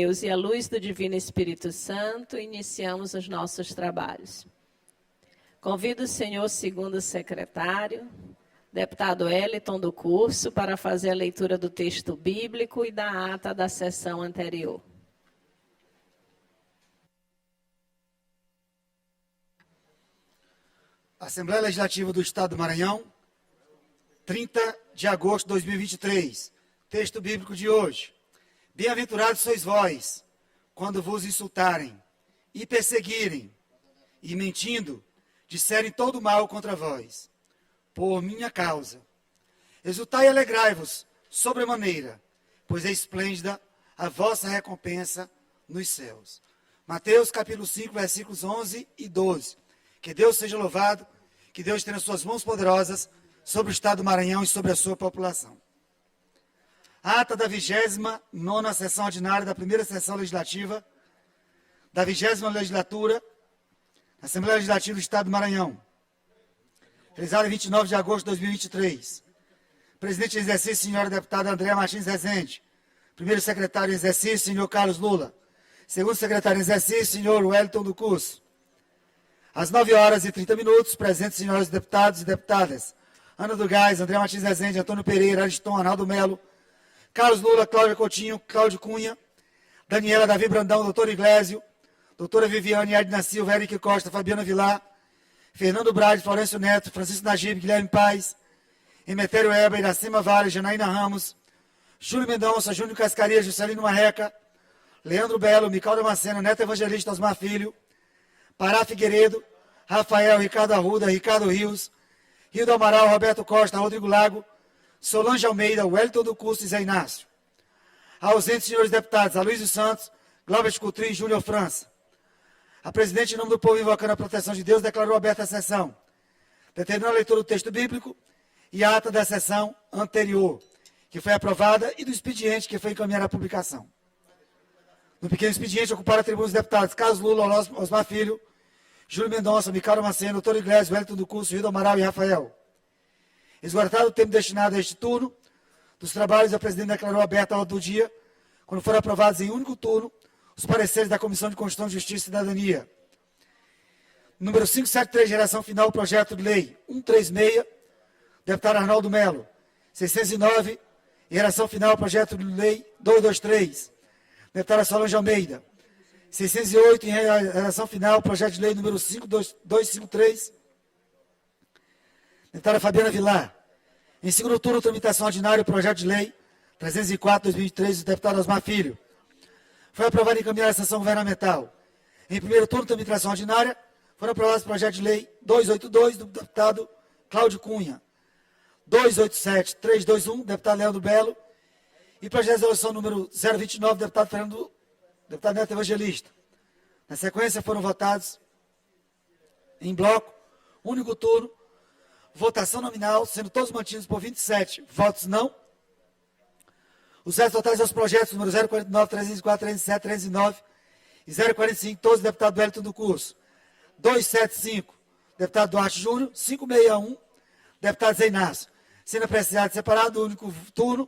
Deus e à luz do Divino Espírito Santo, iniciamos os nossos trabalhos. Convido o senhor segundo secretário, deputado Eliton do curso, para fazer a leitura do texto bíblico e da ata da sessão anterior. Assembleia Legislativa do Estado do Maranhão, 30 de agosto de 2023. Texto bíblico de hoje. Bem-aventurados sois vós, quando vos insultarem e perseguirem, e mentindo, disserem todo mal contra vós, por minha causa. Exultai e alegrai-vos sobremaneira, pois é esplêndida a vossa recompensa nos céus. Mateus capítulo 5, versículos 11 e 12. Que Deus seja louvado, que Deus tenha suas mãos poderosas sobre o Estado do Maranhão e sobre a sua população. Ata da 29ª sessão ordinária da primeira sessão legislativa da 20ª legislatura da Assembleia Legislativa do Estado do Maranhão, realizada em 29 de agosto de 2023. Presidente em exercício, senhora deputada Andréa Martins Rezende. Primeiro secretário em exercício, senhor Carlos Lula. Segundo secretário em exercício, senhor Wellington do Curso. Às 9h30, presentes senhores deputados e deputadas Ana do Gás, Andréa Martins Rezende, Antônio Pereira, Ariston, Arnaldo Melo, Carlos Lula, Cláudia Coutinho, Cláudio Cunha, Daniela, Davi Brandão, doutor Iglesio, doutora Viviane, Edna Silva, Eric Costa, Fabiana Vilar, Fernando Brade, Florencio Neto, Francisco Najib, Guilherme Paz, Emetério Eber, Iracema Vale, Janaína Ramos, Júlio Mendonça, Júnior Cascaria, Juscelino Marreca, Leandro Belo, Mical Damasceno, Neto Evangelista, Osmar Filho, Pará Figueiredo, Rafael, Ricardo Arruda, Ricardo Rios, Rio do Amaral, Roberto Costa, Rodrigo Lago, Solange Almeida, Wellington do Curso e Zé Inácio. Ausentes, senhores deputados, Aloysio Santos, Glauber Coutrinho e Júlio França. A presidente, em nome do povo, invocando a proteção de Deus, declarou aberta a sessão, determinando a leitura do texto bíblico e a ata da sessão anterior, que foi aprovada, e do expediente que foi encaminhado à publicação. No pequeno expediente, ocuparam a tribuna os deputados Carlos Lula, Osmar Filho, Júlio Mendonça, Mical Damasceno, doutor Iglesias, Wellington do Curso, Rio do Amaral e Rafael. Esgotado o tempo destinado a este turno dos trabalhos, a presidente declarou aberta a ordem do dia, quando foram aprovados em único turno os pareceres da Comissão de Constituição, Justiça e Cidadania. Número 573, geração final, projeto de lei 136, deputado Arnaldo Melo. 609, geração final, projeto de lei 223, deputada Solange Almeida. 608, em geração final, projeto de lei número 5253, deputada Fabiana Vilar. Em segundo turno, tramitação ordinária, projeto de lei 304/2003, do deputado Osmar Filho. Foi aprovado e encaminhado à sessão governamental. Em primeiro turno, tramitação ordinária, foram aprovados o projeto de lei 282, do deputado Cláudio Cunha. 287-321, deputado Leandro Belo. E projeto de resolução número 029, deputado Neto Evangelista. Na sequência, foram votados em bloco, único turno, votação nominal, sendo todos mantidos por 27 votos não. Os restos totais aos projetos número 049, 304, 307, 309 e 045, todos deputado Wellington do Curso. 275, deputado Duarte Júnior. 561, deputado Zé Inácio. Sendo apreciado separado, único turno,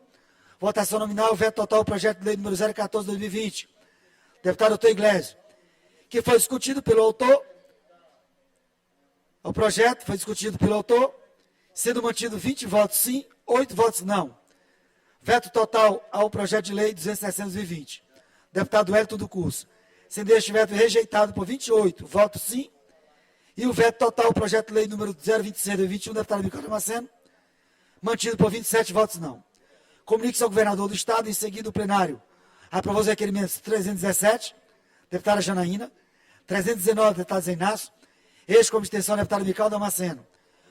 votação nominal, veto total, projeto de lei número 014/2020, deputado doutor Iglesio, que foi discutido pelo autor. O projeto foi discutido pelo autor, sendo mantido 20 votos sim, 8 votos não. Veto total ao projeto de lei 200/2020, deputado Wellington do Curso, sendo este veto rejeitado por 28 votos sim, e o veto total ao projeto de lei número 026/2021, deputado Mical Damasceno, mantido por 27 votos não. Comunique-se ao governador do Estado, em seguida o plenário aprovou os requerimentos 317, deputada Janaína, 319, deputado Zé Inácio, este como extensão, deputado Mical Damasceno.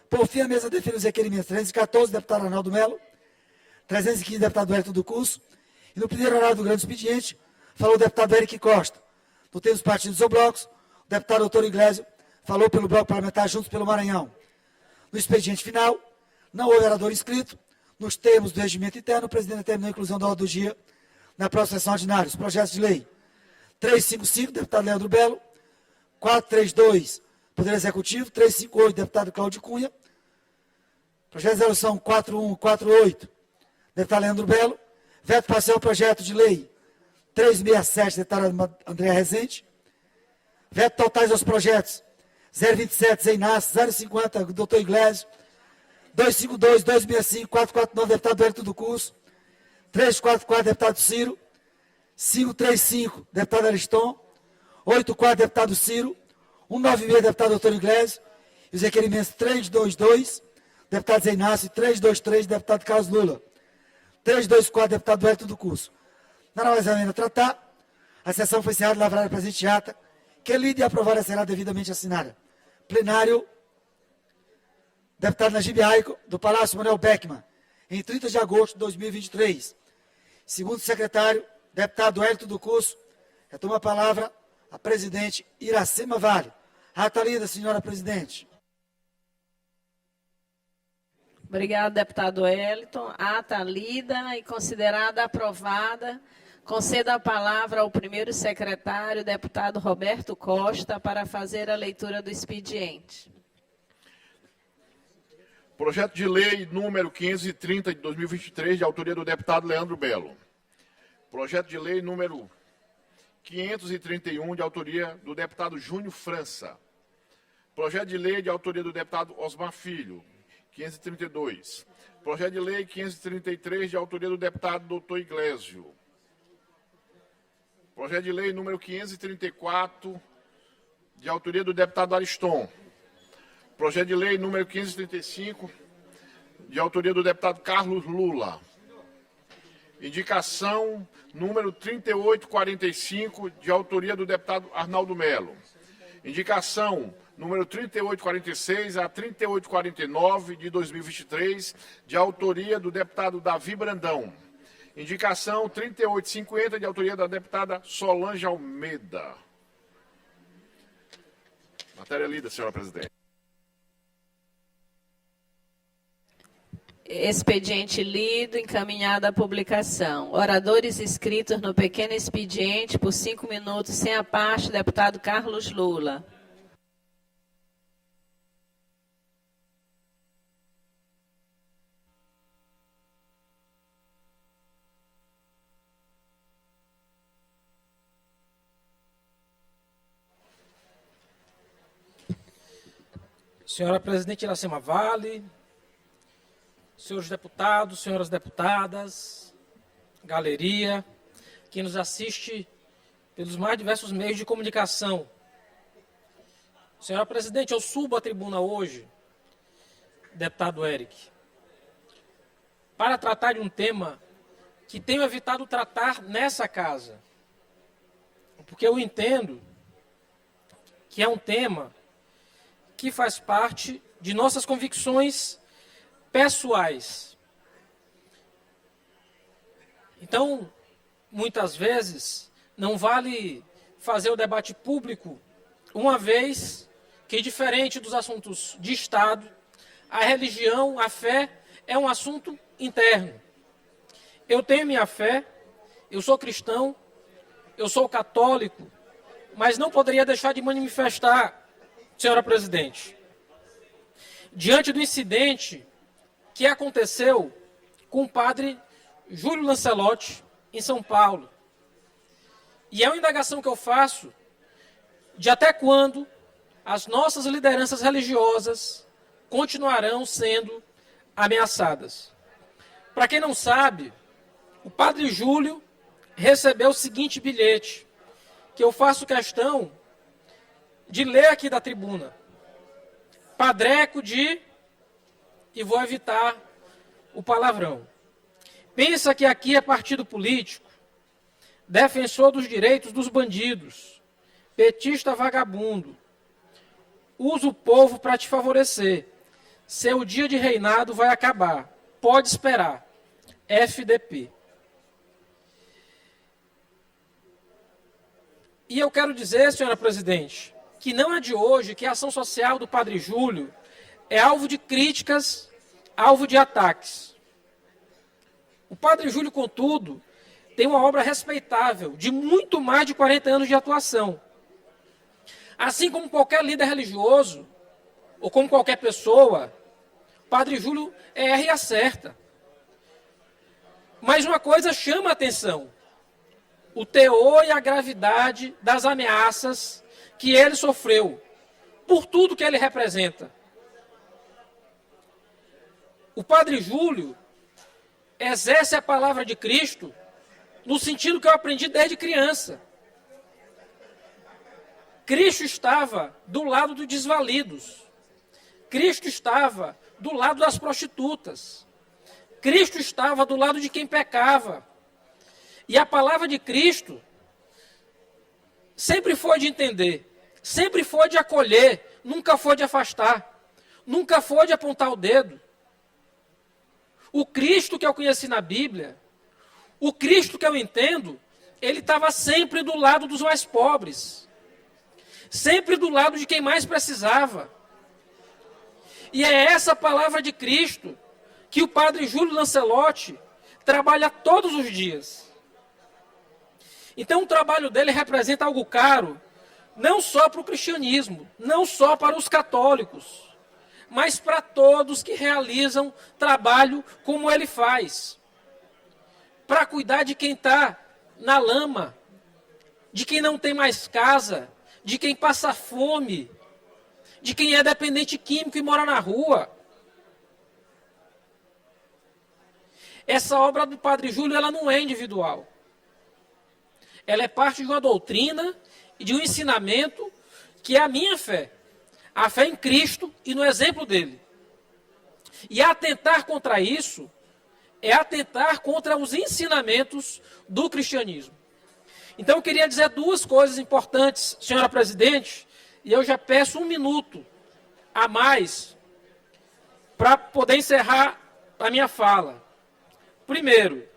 Por fim, a mesa define os requerimentos 314, deputado Arnaldo Melo, 315, deputado Wellington do Curso, e no primeiro horário do grande expediente, falou o deputado Eric Costa. No termo dos partidos ou blocos, o deputado doutor Iglesio falou pelo bloco parlamentar Juntos pelo Maranhão. No expediente final, não houve orador inscrito. Nos termos do regimento interno, o presidente determinou a inclusão da ordem do dia na próxima sessão ordinária. Os projetos de lei 355, deputado Leandro Belo, 432, Poder Executivo, 358, deputado Cláudio Cunha, projeto de resolução 4148, deputado Leandro Belo, veto parcial ao projeto de lei 367, deputada Andréa Rezende. Veto totais aos projetos 027, Zé Inácio, 050, doutor Iglesias, 252, 265, 449, deputado Hélito do Curso, 344, deputado Ciro, 535, deputado Ariston, 84, deputado Ciro, 196, deputado doutor Iglesias, e os requerimentos 322, deputado Zé Inácio, e 323, deputado Carlos Lula, 324, deputado Hélito do Curso. Não há mais a tratar, a sessão foi encerrada e lavrada a presente ata, que lida e aprovada será devidamente assinada. Plenário, deputado Najib Aico, do Palácio Manuel Beckmann, em 30 de agosto de 2023. Segundo secretário, deputado Hélito do Curso, retoma a palavra a presidente Iracema Vale. Ata lida, senhora presidente. Obrigado, deputado Wellington. Ata lida e considerada aprovada. Concedo a palavra ao primeiro secretário, deputado Roberto Costa, para fazer a leitura do expediente. Projeto de lei número 530 de 2023, de autoria do deputado Leandro Belo. Projeto de lei número 531, de autoria do deputado Júnior França. Projeto de lei de autoria do deputado Osmar Filho, 532. Projeto de lei 533, de autoria do deputado doutor Iglesio. Projeto de lei número 534, de autoria do deputado Ariston. Projeto de lei número 535, de autoria do deputado Carlos Lula. Indicação número 3845, de autoria do deputado Arnaldo Melo. Indicação número 3846 a 3849, de 2023, de autoria do deputado Davi Brandão. Indicação 3850, de autoria da deputada Solange Almeida. Matéria lida, senhora presidente. Expediente lido, encaminhado à publicação. Oradores inscritos no pequeno expediente por 5 minutos, sem a parte, deputado Carlos Lula. Senhora presidente Iracema Vale, senhores deputados, senhoras deputadas, galeria, quem nos assiste pelos mais diversos meios de comunicação. Senhora presidente, eu subo à tribuna hoje, deputado Eric, para tratar de um tema que tenho evitado tratar nessa casa, porque eu entendo que é um tema que faz parte de nossas convicções pessoais. Então, muitas vezes, não vale fazer o debate público, uma vez que, diferente dos assuntos de Estado, a religião, a fé, é um assunto interno. Eu tenho minha fé, eu sou cristão, eu sou católico, mas não poderia deixar de manifestar, senhora presidente, diante do incidente que aconteceu com o padre Júlio Lancelotti, em São Paulo. E é uma indagação que eu faço de até quando as nossas lideranças religiosas continuarão sendo ameaçadas. Para quem não sabe, o padre Júlio recebeu o seguinte bilhete, que eu faço questão de ler aqui da tribuna. Padreco de... e vou evitar o palavrão. Pensa que aqui é partido político, defensor dos direitos dos bandidos, petista vagabundo, usa o povo para te favorecer. Seu dia de reinado vai acabar. Pode esperar. FDP. E eu quero dizer, senhora presidente, que não é de hoje que a ação social do padre Júlio é alvo de críticas, alvo de ataques. O padre Júlio, contudo, tem uma obra respeitável, de muito mais de 40 anos de atuação. Assim como qualquer líder religioso, ou como qualquer pessoa, o padre Júlio erra e acerta. Mas uma coisa chama a atenção. o teor e a gravidade das ameaças que ele sofreu, por tudo que ele representa. O Padre Júlio exerce a palavra de Cristo no sentido que eu aprendi desde criança. Cristo estava do lado dos desvalidos. Cristo estava do lado das prostitutas. Cristo estava do lado de quem pecava. E a palavra de Cristo sempre foi de entender, sempre foi de acolher, nunca foi de afastar, nunca foi de apontar o dedo. O Cristo que eu conheci na Bíblia, o Cristo que eu entendo, ele estava sempre do lado dos mais pobres, sempre do lado de quem mais precisava. E é essa palavra de Cristo que o Padre Júlio Lancelotti trabalha todos os dias. Então o trabalho dele representa algo caro, não só para o cristianismo, não só para os católicos, mas para todos que realizam trabalho como ele faz. Para cuidar de quem está na lama, de quem não tem mais casa, de quem passa fome, de quem é dependente químico e mora na rua. Essa obra do Padre Júlio, ela não é individual. Ela é parte de uma doutrina e de um ensinamento que é a minha fé. A fé em Cristo e no exemplo dele. E atentar contra isso é atentar contra os ensinamentos do cristianismo. Então eu queria dizer duas coisas importantes, senhora presidente, e eu já peço 1 minuto a mais para poder encerrar a minha fala. Primeiro,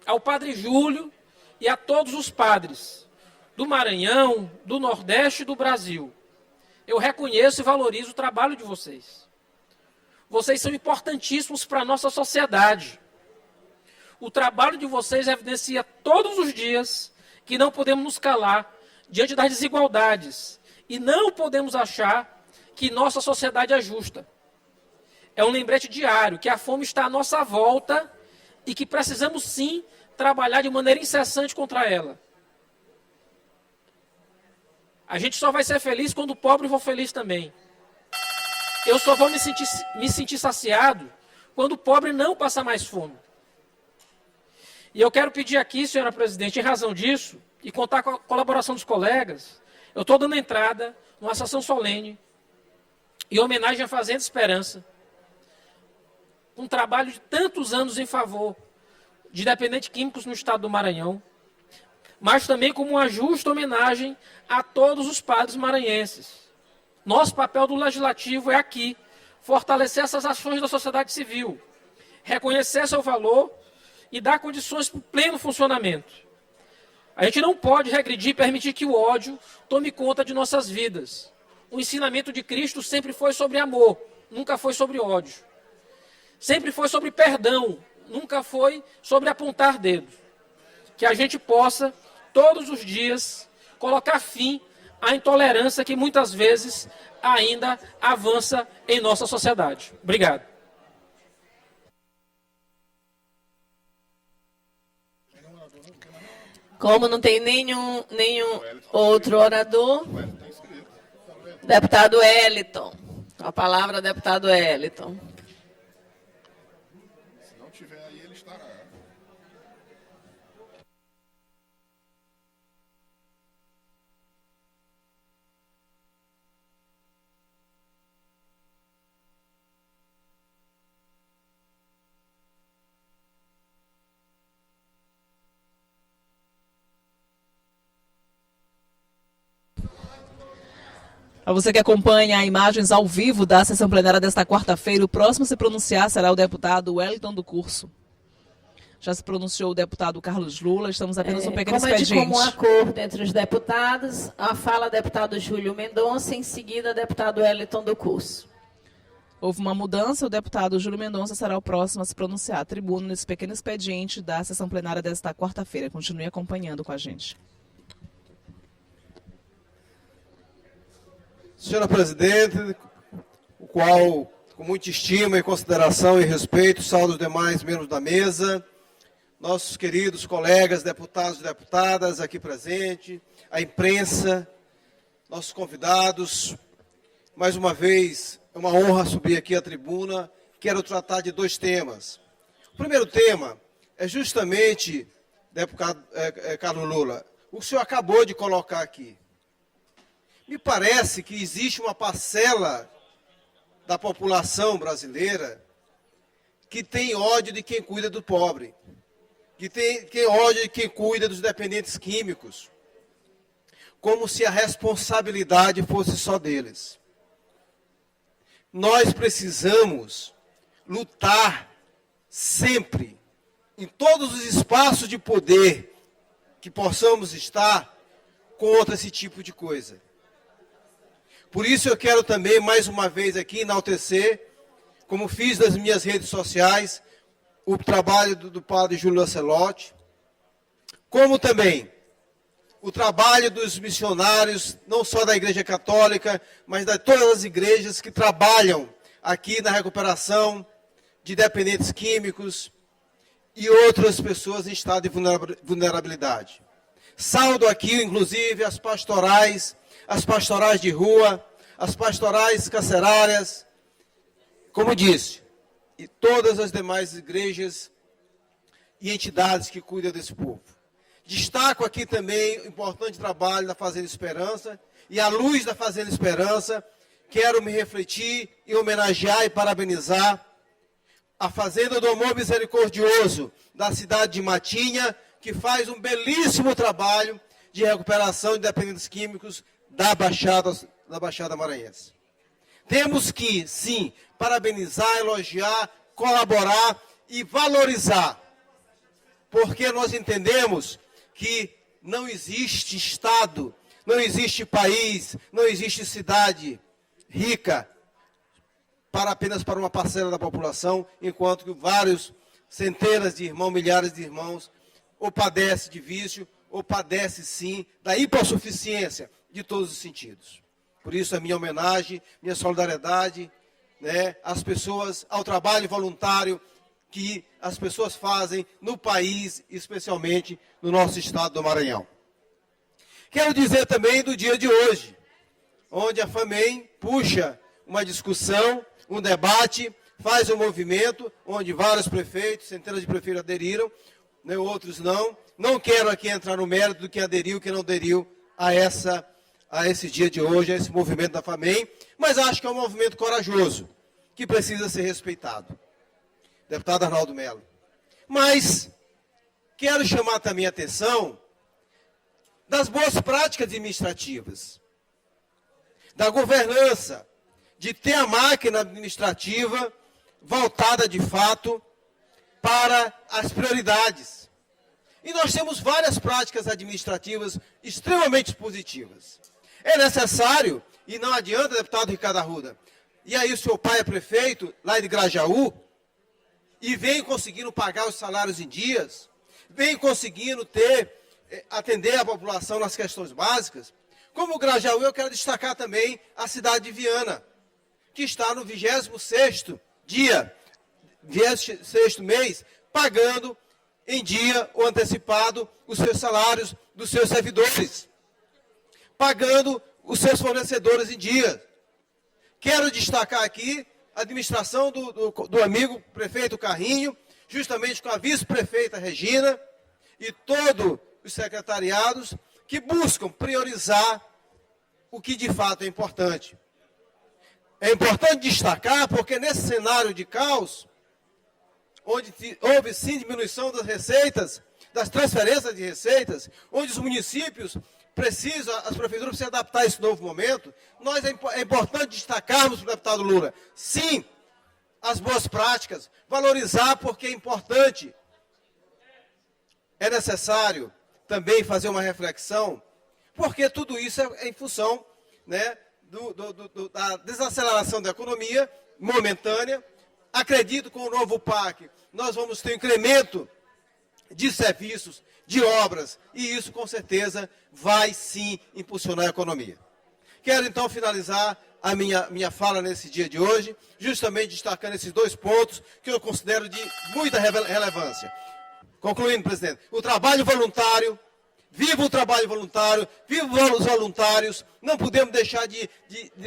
ao Padre Júlio e a todos os padres do Maranhão, do Nordeste e do Brasil. Eu reconheço e valorizo o trabalho de vocês. Vocês são importantíssimos para a nossa sociedade. O trabalho de vocês evidencia todos os dias que não podemos nos calar diante das desigualdades e não podemos achar que nossa sociedade é justa. É um lembrete diário que a fome está à nossa volta e que precisamos sim trabalhar de maneira incessante contra ela. A gente só vai ser feliz quando o pobre for feliz também. Eu só vou me sentir saciado quando o pobre não passar mais fome. E eu quero pedir aqui, senhora presidente, em razão disso, e contar com a colaboração dos colegas, eu estou dando entrada numa sessão solene, em homenagem à Fazenda Esperança, um trabalho de tantos anos em favor de dependentes químicos no estado do Maranhão, mas também como uma justa homenagem a todos os padres maranhenses. Nosso papel do legislativo é aqui, fortalecer essas ações da sociedade civil, reconhecer seu valor e dar condições para o pleno funcionamento. A gente não pode regredir e permitir que o ódio tome conta de nossas vidas. O ensinamento de Cristo sempre foi sobre amor, nunca foi sobre ódio. Sempre foi sobre perdão, nunca foi sobre apontar dedos. Que a gente possa, todos os dias, colocar fim à intolerância que muitas vezes ainda avança em nossa sociedade. Obrigado. Como não tem nenhum outro orador, deputado Eliton. A palavra, deputado Eliton. Se não tiver aí, ele estará. Para você que acompanha imagens ao vivo da sessão plenária desta quarta-feira, o próximo a se pronunciar será o deputado Wellington do Curso. Já se pronunciou o deputado Carlos Lula, estamos apenas um pequeno expediente. Como é de comum acordo entre os deputados, a fala deputado Júlio Mendonça, em seguida deputado Wellington do Curso. Houve uma mudança, o deputado Júlio Mendonça será o próximo a se pronunciar a tribuna nesse pequeno expediente da sessão plenária desta quarta-feira. Continue acompanhando com a gente. Senhora presidente, o qual, com muita estima e consideração e respeito, saúdo os demais membros da mesa, nossos queridos colegas, deputados e deputadas aqui presentes, a imprensa, nossos convidados. Mais uma vez, é uma honra subir aqui à tribuna. Quero tratar de dois temas. O primeiro tema é justamente, deputado Carlos Lula, o senhor acabou de colocar aqui. Me parece que existe uma parcela da população brasileira que tem ódio de quem cuida do pobre, que tem ódio de quem cuida dos dependentes químicos, como se a responsabilidade fosse só deles. Nós precisamos lutar sempre, em todos os espaços de poder que possamos estar, contra esse tipo de coisa. Por isso eu quero também, mais uma vez aqui, enaltecer, como fiz nas minhas redes sociais, o trabalho do padre Júlio Lancelotti, como também o trabalho dos missionários, não só da Igreja Católica, mas de todas as igrejas que trabalham aqui na recuperação de dependentes químicos e outras pessoas em estado de vulnerabilidade. Saúdo aqui, inclusive, as pastorais de rua, as pastorais carcerárias, como disse, e todas as demais igrejas e entidades que cuidam desse povo. Destaco aqui também o importante trabalho da Fazenda Esperança, e à luz da Fazenda Esperança, quero me refletir e homenagear e parabenizar a Fazenda do Amor Misericordioso da cidade de Matinha, que faz um belíssimo trabalho de recuperação de dependentes químicos da Baixada Maranhense. Temos que, sim, parabenizar, elogiar, colaborar e valorizar, porque nós entendemos que não existe estado, não existe país, não existe cidade rica apenas para uma parcela da população, enquanto que vários, centenas de irmãos, milhares de irmãos, ou padece de vício, ou padece, sim, da hipossuficiência de todos os sentidos. Por isso, a minha homenagem, minha solidariedade, às pessoas, ao trabalho voluntário que as pessoas fazem no país, especialmente no nosso estado do Maranhão. Quero dizer também do dia de hoje, onde a FAMEM puxa uma discussão, um debate, faz um movimento, onde vários prefeitos, centenas de prefeitos aderiram, outros não. Não quero aqui entrar no mérito do que aderiu e que não aderiu a esse dia de hoje, a esse movimento da FAMEM, mas acho que é um movimento corajoso, que precisa ser respeitado. Deputado Arnaldo Melo. Mas quero chamar também a atenção das boas práticas administrativas, da governança, de ter a máquina administrativa voltada de fato para as prioridades. E nós temos várias práticas administrativas extremamente positivas. É necessário, e não adianta, deputado Ricardo Arruda, e aí o seu pai é prefeito lá de Grajaú, e vem conseguindo pagar os salários em dias, vem conseguindo atender a população nas questões básicas. Como Grajaú, eu quero destacar também a cidade de Viana, que está no 26º dia, 26º mês, pagando em dia ou antecipado os seus salários dos seus servidores, pagando os seus fornecedores em dia. Quero destacar aqui a administração do amigo prefeito Carrinho, justamente com a vice-prefeita Regina e todos os secretariados que buscam priorizar o que de fato é importante. É importante destacar porque nesse cenário de caos, onde houve sim diminuição das receitas, das transferências de receitas, onde os municípios as prefeituras precisam adaptar a esse novo momento, é importante destacarmos para o deputado Lula, sim, as boas práticas, valorizar porque é importante. É necessário também fazer uma reflexão, porque tudo isso é em função da desaceleração da economia momentânea. Acredito que com o novo PAC nós vamos ter um incremento de serviços, de obras, e isso com certeza vai sim impulsionar a economia. Quero então finalizar a minha fala nesse dia de hoje, justamente destacando esses dois pontos que eu considero de muita relevância. Concluindo, presidente, o trabalho voluntário, viva o trabalho voluntário, viva os voluntários, não podemos deixar de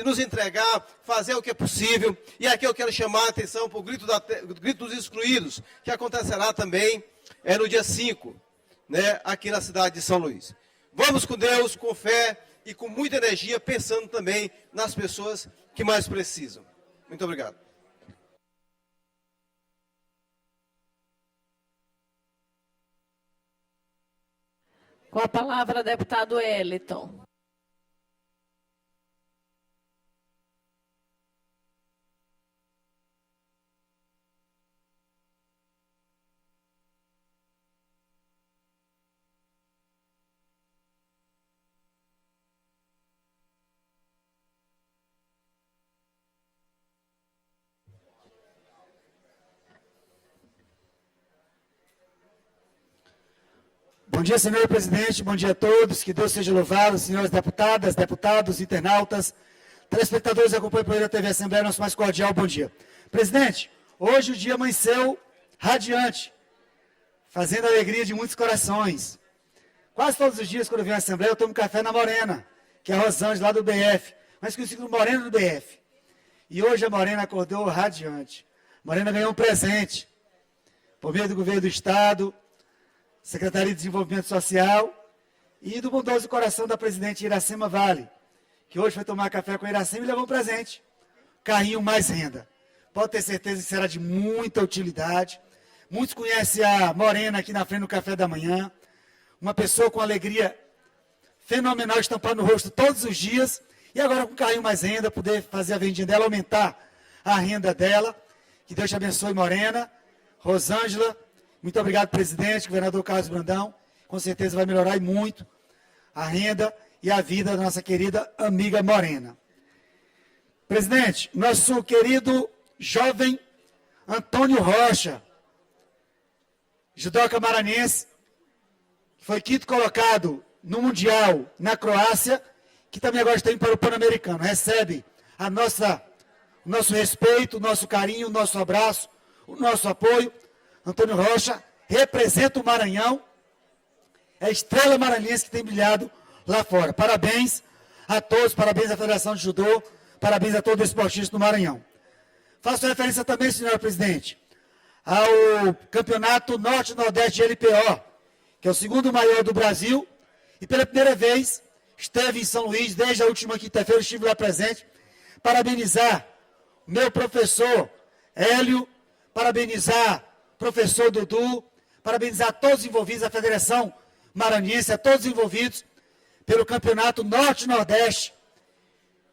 nos entregar, fazer o que é possível. E aqui eu quero chamar a atenção para o grito dos excluídos, que acontecerá também no dia 5, né, aqui na cidade de São Luís. Vamos com Deus, com fé e com muita energia, pensando também nas pessoas que mais precisam. Muito obrigado. Com a palavra, deputado Eliton. Bom dia, senhor presidente, bom dia a todos, que Deus seja louvado, senhoras deputadas, deputados, internautas, telespectadores que acompanham pela TV Assembleia, nosso mais cordial bom dia. Presidente, hoje o dia amanheceu radiante, fazendo a alegria de muitos corações. Quase todos os dias, quando eu venho à Assembleia, eu tomo café na Morena, que é a Rosângela lá do BF, mas conhecido como Morena do BF. E hoje a Morena acordou radiante. Morena ganhou um presente, por meio do governo do Estado, Secretaria de Desenvolvimento Social e do bondoso coração da presidente Iracema Vale, que hoje foi tomar café com a Iracema e levou um presente, carrinho mais renda. Pode ter certeza que será de muita utilidade. Muitos conhecem a Morena aqui na frente do café da manhã, uma pessoa com alegria fenomenal estampando no rosto todos os dias, e agora com carrinho mais renda, poder fazer a vendinha dela, aumentar a renda dela. Que Deus te abençoe, Morena, Rosângela. Muito obrigado, presidente, governador Carlos Brandão. Com certeza vai melhorar e muito a renda e a vida da nossa querida amiga Morena. Presidente, nosso querido jovem Antônio Rocha, judoca maranhense, que foi quinto colocado no Mundial na Croácia, que também agora está indo para o Pan-Americano. Recebe o nosso respeito, o nosso carinho, o nosso abraço, o nosso apoio. Antônio Rocha representa o Maranhão, é a estrela maranhense que tem brilhado lá fora. Parabéns a todos, parabéns à Federação de Judô, parabéns a todos os esportistas do Maranhão. Faço referência também, senhora presidente, ao Campeonato Norte-Nordeste de LPO, que é o segundo maior do Brasil, e pela primeira vez esteve em São Luís, desde a última quinta-feira estive lá presente, parabenizar o meu professor Hélio, parabenizar professor Dudu, parabenizar a todos os envolvidos, a Federação Maranhense, a todos os envolvidos pelo Campeonato Norte-Nordeste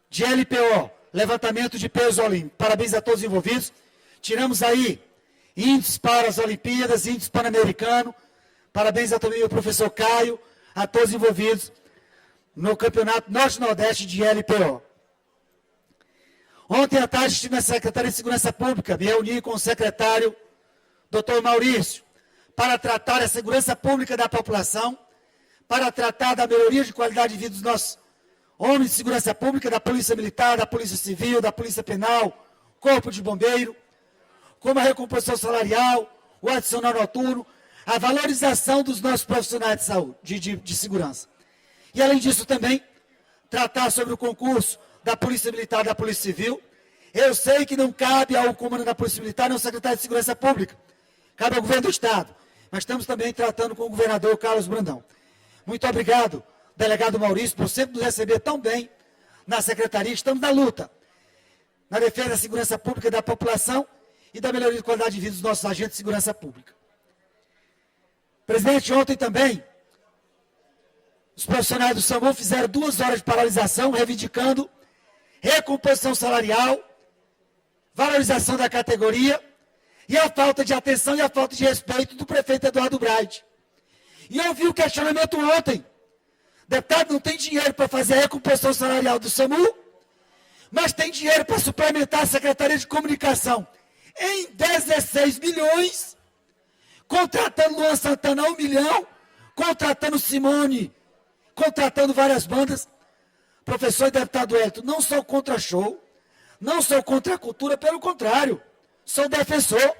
de LPO, levantamento de peso olímpico. Parabéns a todos os envolvidos. Tiramos aí índices para as Olimpíadas, índices pan-americano. Parabéns a também ao professor Caio, a todos os envolvidos no Campeonato Norte-Nordeste de LPO. Ontem à tarde estive na Secretaria de Segurança Pública, me reuni com o secretário Dr. Maurício, para tratar da segurança pública da população, para tratar da melhoria de qualidade de vida dos nossos homens de segurança pública, da Polícia Militar, da Polícia Civil, da Polícia Penal, Corpo de Bombeiro, como a recomposição salarial, o adicional noturno, a valorização dos nossos profissionais de saúde, de segurança. E além disso também, tratar sobre o concurso da Polícia Militar e da Polícia Civil. Eu sei que não cabe ao comando da Polícia Militar, nem ao secretário de Segurança Pública, cabe ao governo do Estado. Mas estamos também tratando com o governador Carlos Brandão. Muito obrigado, delegado Maurício, por sempre nos receber tão bem na secretaria. Estamos na luta, na defesa da segurança pública da população e da melhoria de qualidade de vida dos nossos agentes de segurança pública. Presidente, ontem também, os profissionais do SAMU fizeram 2 horas de paralisação, reivindicando recomposição salarial, valorização da categoria e a falta de atenção e a falta de respeito do prefeito Eduardo Braide. E eu vi o questionamento ontem. Deputado, não tem dinheiro para fazer a recomposição salarial do SAMU, mas tem dinheiro para suplementar a Secretaria de Comunicação em 16 milhões, contratando Luan Santana 1 milhão, contratando Simone, contratando várias bandas. Professor e deputado Hélito, não sou contra show, não sou contra a cultura, pelo contrário, sou defensor.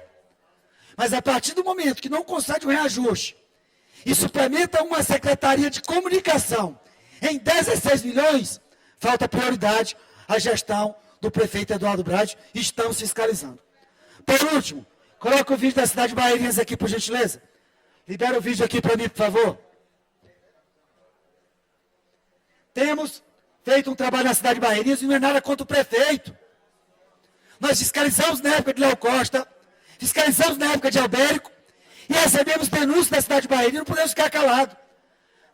Mas a partir do momento que não concede um reajuste e suplementa uma secretaria de comunicação em 16 milhões, falta prioridade à gestão do prefeito Eduardo Brade e estamos fiscalizando. Por último, coloca o vídeo da cidade de Barreirinhas aqui, por gentileza. Libera o vídeo aqui para mim, por favor. Temos feito um trabalho na cidade de Barreirinhas e não é nada contra o prefeito. Nós fiscalizamos na época de Léo Costa, fiscalizamos na época de Albérico e recebemos denúncias da cidade de Barreirinhas, não podemos ficar calados.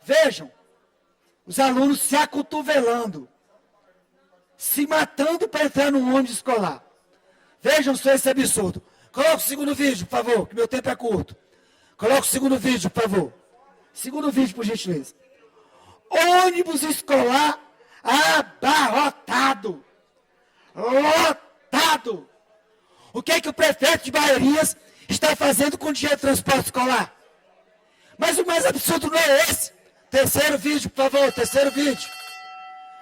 Vejam, os alunos se acotovelando, se matando para entrar no ônibus escolar. Vejam só esse absurdo. Coloca o segundo vídeo, por favor, que meu tempo é curto. Coloca o segundo vídeo, por favor. Segundo vídeo, por gentileza. Ônibus escolar abarrotado. Lotado. O que é que o prefeito de Barreirinhas está fazendo com o dinheiro de transporte escolar? Mas o mais absurdo não é esse. Terceiro vídeo, por favor, terceiro vídeo.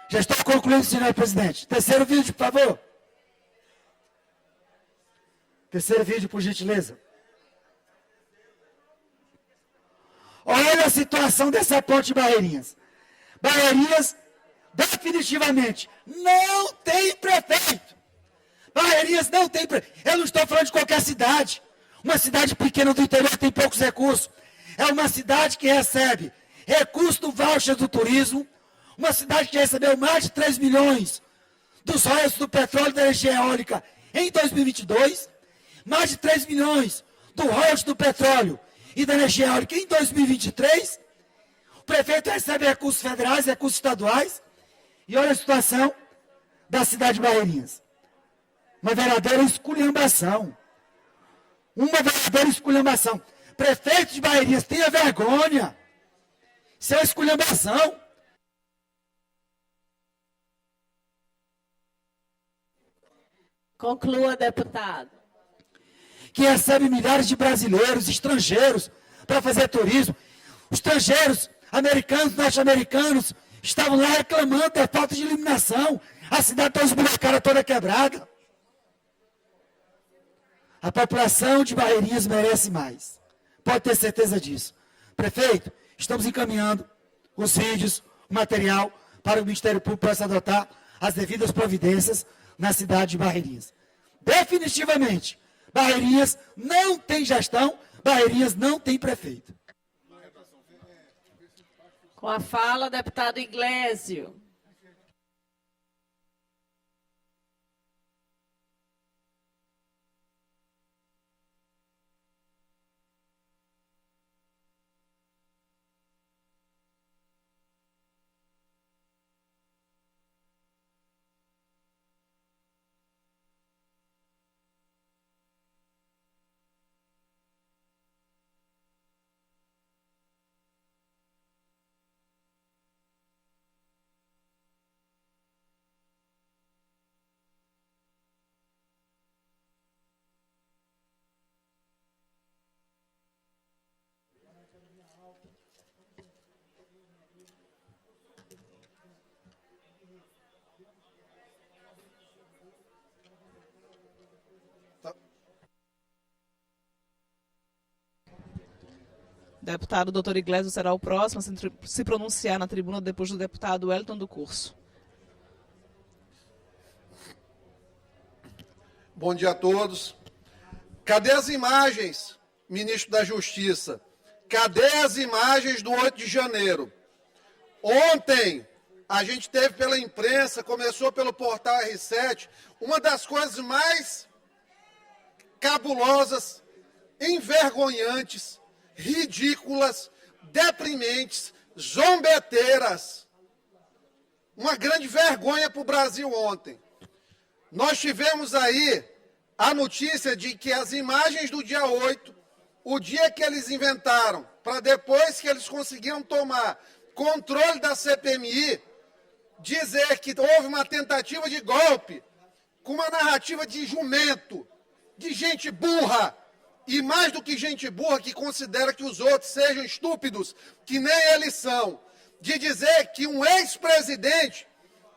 Já estou concluindo, senhor presidente. Terceiro vídeo, por favor. Terceiro vídeo, por gentileza. Olha a situação dessa ponte de Barreirinhas. Barreirinhas, definitivamente, não tem prefeito. Barreirinhas não tem prefeito. Eu não estou falando de qualquer cidade. Uma cidade pequena do interior tem poucos recursos. É uma cidade que recebe recursos do voucher do turismo. Uma cidade que recebeu mais de 3 milhões dos royalties do petróleo e da energia eólica em 2022. Mais de 3 milhões do royalties do petróleo e da energia eólica em 2023. O prefeito recebe recursos federais, recursos estaduais. E olha a situação da cidade de Barreirinhas. Uma verdadeira esculhambação. Uma verdadeira esculhambação. Prefeito de Barreirinhas, tenha vergonha. Isso é uma esculhambação. Conclua, deputado. Que recebe milhares de brasileiros, estrangeiros, para fazer turismo. Os estrangeiros, americanos, norte-americanos, estavam lá reclamando da falta de iluminação. A cidade está esburacada, toda quebrada. A população de Barreirinhas merece mais. Pode ter certeza disso. Prefeito, estamos encaminhando os vídeos, o material para o Ministério Público para se adotar as devidas providências na cidade de Barreirinhas. Definitivamente, Barreirinhas não tem gestão, Barreirinhas não tem prefeito. Com a fala, deputado Iglesio. Deputado Dr. Iglesio será o próximo a se pronunciar na tribuna depois do deputado Wellington do Curso. Bom dia a todos. Cadê as imagens, ministro da Justiça? Cadê as imagens do 8 de janeiro? Ontem, a gente teve pela imprensa, começou pelo portal R7, uma das coisas mais cabulosas, envergonhantes, ridículas, deprimentes, zombeteiras. Uma grande vergonha para o Brasil ontem. Nós tivemos aí a notícia de que as imagens do dia 8, o dia que eles inventaram, para depois que eles conseguiram tomar controle da CPMI, dizer que houve uma tentativa de golpe, com uma narrativa de jumento, de gente burra, e mais do que gente burra que considera que os outros sejam estúpidos, que nem eles são, de dizer que um ex-presidente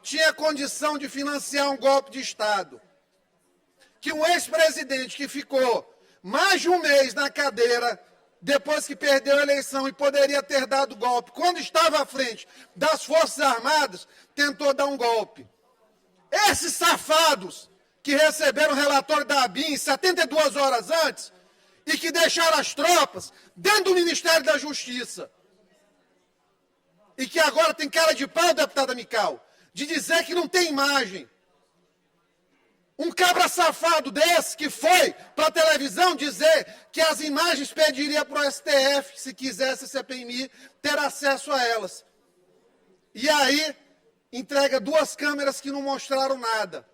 tinha condição de financiar um golpe de Estado. Que um ex-presidente que ficou mais de um mês na cadeira, depois que perdeu a eleição e poderia ter dado golpe, quando estava à frente das Forças Armadas, tentou dar um golpe. Esses safados que receberam o relatório da ABIN 72 horas antes e que deixaram as tropas dentro do Ministério da Justiça, e que agora tem cara de pau, deputada Mical, de dizer que não tem imagem. Um cabra safado desse que foi para a televisão dizer que as imagens pediria para o STF, se quisesse a CPMI, ter acesso a elas. E aí, entrega 2 câmeras que não mostraram nada.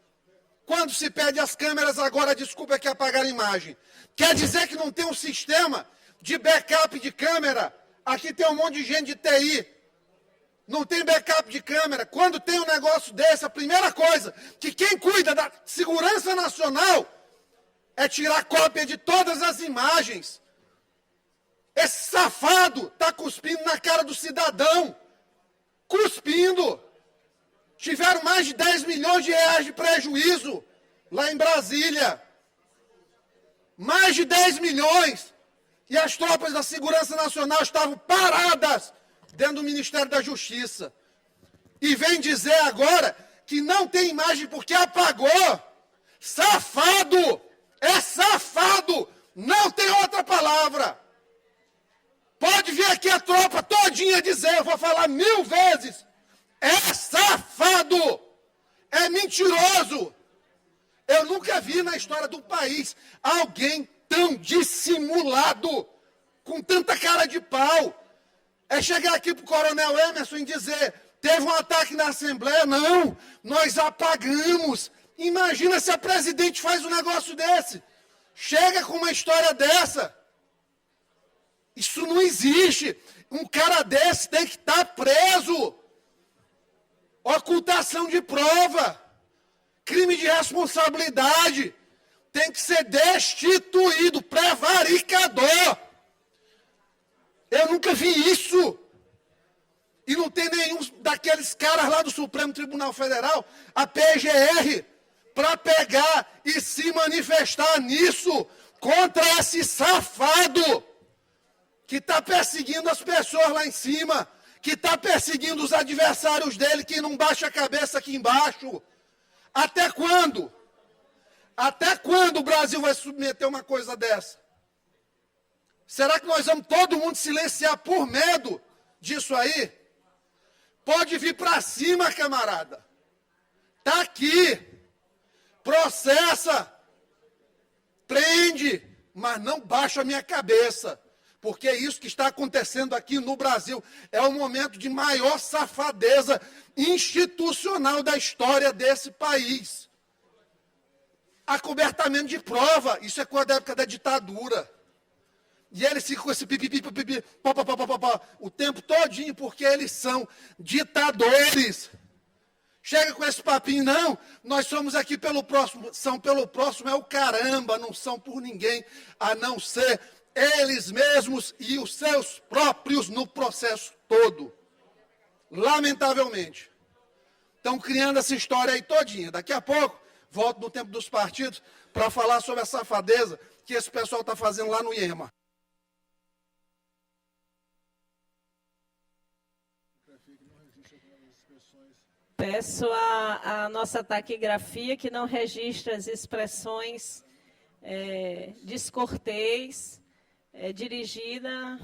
Quando se pede as câmeras, agora a desculpa é que apagaram a imagem. Quer dizer que não tem um sistema de backup de câmera? Aqui tem um monte de gente de TI. Não tem backup de câmera. Quando tem um negócio desse, a primeira coisa que quem cuida da segurança nacional é tirar cópia de todas as imagens. Esse safado está cuspindo na cara do cidadão. Cuspindo. Tiveram mais de 10 milhões de reais de prejuízo lá em Brasília. Mais de 10 milhões. E as tropas da segurança nacional estavam paradas dentro do Ministério da Justiça. E vem dizer agora que não tem imagem porque apagou. Safado! É safado! Não tem outra palavra. Pode vir aqui a tropa todinha dizer, eu vou falar 1000 vezes. É safado! É mentiroso! Eu nunca vi na história do país alguém tão dissimulado, com tanta cara de pau. É chegar aqui para o coronel Emerson e dizer, teve um ataque na Assembleia? Não, nós apagamos. Imagina se a presidente faz um negócio desse. Chega com uma história dessa. Isso não existe. Um cara desse tem que estar preso. Ocultação de prova. Crime de responsabilidade. Tem que ser destituído. Prevaricador. Eu nunca vi isso. E não tem nenhum daqueles caras lá do Supremo Tribunal Federal, a PGR, para pegar e se manifestar nisso contra esse safado que está perseguindo as pessoas lá em cima, que está perseguindo os adversários dele, que não baixa a cabeça aqui embaixo. Até quando? Até quando o Brasil vai submeter uma coisa dessa? Será que nós vamos todo mundo silenciar por medo disso aí? Pode vir para cima, camarada. Está aqui. Processa. Prende. Mas não baixa a minha cabeça. Porque é isso que está acontecendo aqui no Brasil. É o momento de maior safadeza institucional da história desse país. Acobertamento de prova. Isso é coisa da época da ditadura. E eles ficam com esse pipipi, o tempo todinho, porque eles são ditadores. Chega com esse papinho, não, nós somos aqui pelo próximo. São pelo próximo é o caramba, não são por ninguém, a não ser eles mesmos e os seus próprios no processo todo. Lamentavelmente. Estão criando essa história aí todinha. Daqui a pouco, volto no tempo dos partidos, para falar sobre a safadeza que esse pessoal está fazendo lá no IEMA. Peço a nossa taquigrafia que não registre as expressões descortês dirigida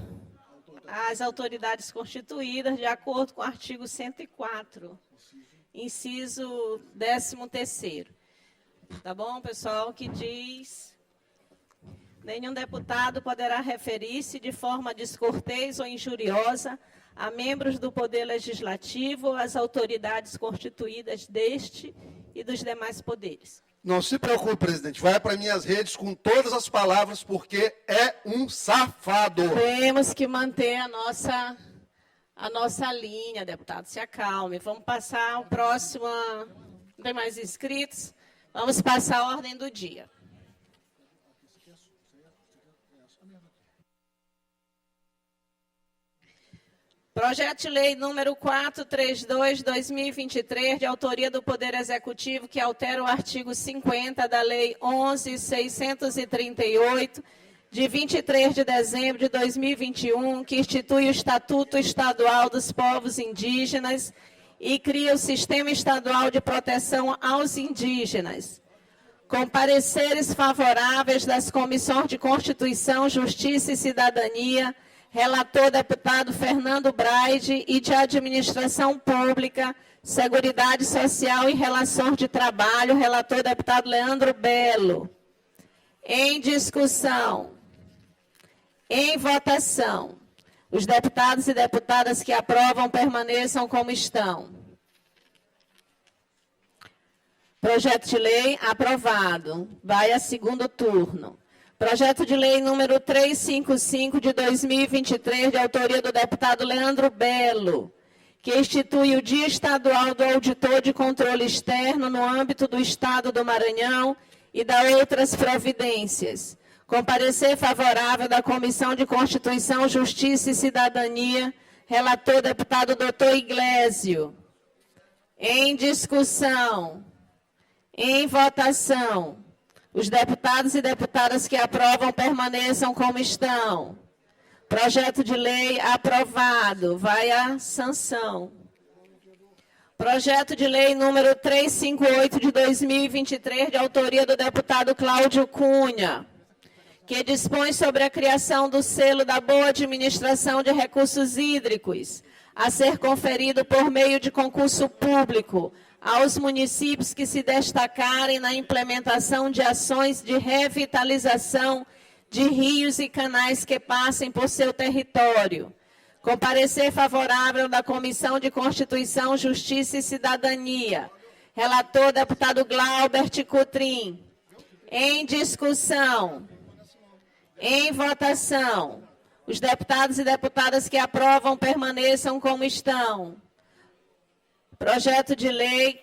às autoridades constituídas, de acordo com o artigo 104, inciso 13º. Tá bom, pessoal? Que diz: nenhum deputado poderá referir-se de forma descortês ou injuriosa a membros do Poder Legislativo ou às autoridades constituídas deste e dos demais poderes. Não se preocupe, presidente. Vai para minhas redes com todas as palavras, porque é um safado. Temos que manter a nossa linha, deputado. Se acalme. Vamos passar ao próximo. Não tem mais inscritos? Vamos passar a ordem do dia. Projeto de lei número 432/2023, de autoria do Poder Executivo, que altera o artigo 50 da Lei 11.638, de 23 de dezembro de 2021, que institui o Estatuto Estadual dos Povos Indígenas e cria o Sistema Estadual de Proteção aos Indígenas. Com pareceres favoráveis das Comissões de Constituição, Justiça e Cidadania, relator deputado Fernando Braide, e de Administração Pública, Seguridade Social e Relações de Trabalho, relator deputado Leandro Belo. Em discussão. Em votação. Os deputados e deputadas que aprovam permaneçam como estão. Projeto de lei aprovado. Vai a segundo turno. Projeto de lei número 355 de 2023, de autoria do deputado Leandro Belo, que institui o Dia Estadual do Auditor de Controle Externo no âmbito do Estado do Maranhão e da outras providências. Com parecer favorável da Comissão de Constituição, Justiça e Cidadania, relator deputado Dr. Iglesio. Em discussão. Em votação. Os deputados e deputadas que aprovam permaneçam como estão. Projeto de lei aprovado. Vai à sanção. Projeto de lei número 358 de 2023, de autoria do deputado Cláudio Cunha, que dispõe sobre a criação do selo da boa administração de recursos hídricos, a ser conferido por meio de concurso público aos municípios que se destacarem na implementação de ações de revitalização de rios e canais que passem por seu território. Com parecer favorável da Comissão de Constituição, Justiça e Cidadania. Relator, deputado Glaubert Cotrim. Em discussão. Em votação. Os deputados e deputadas que aprovam permaneçam como estão. Projeto de lei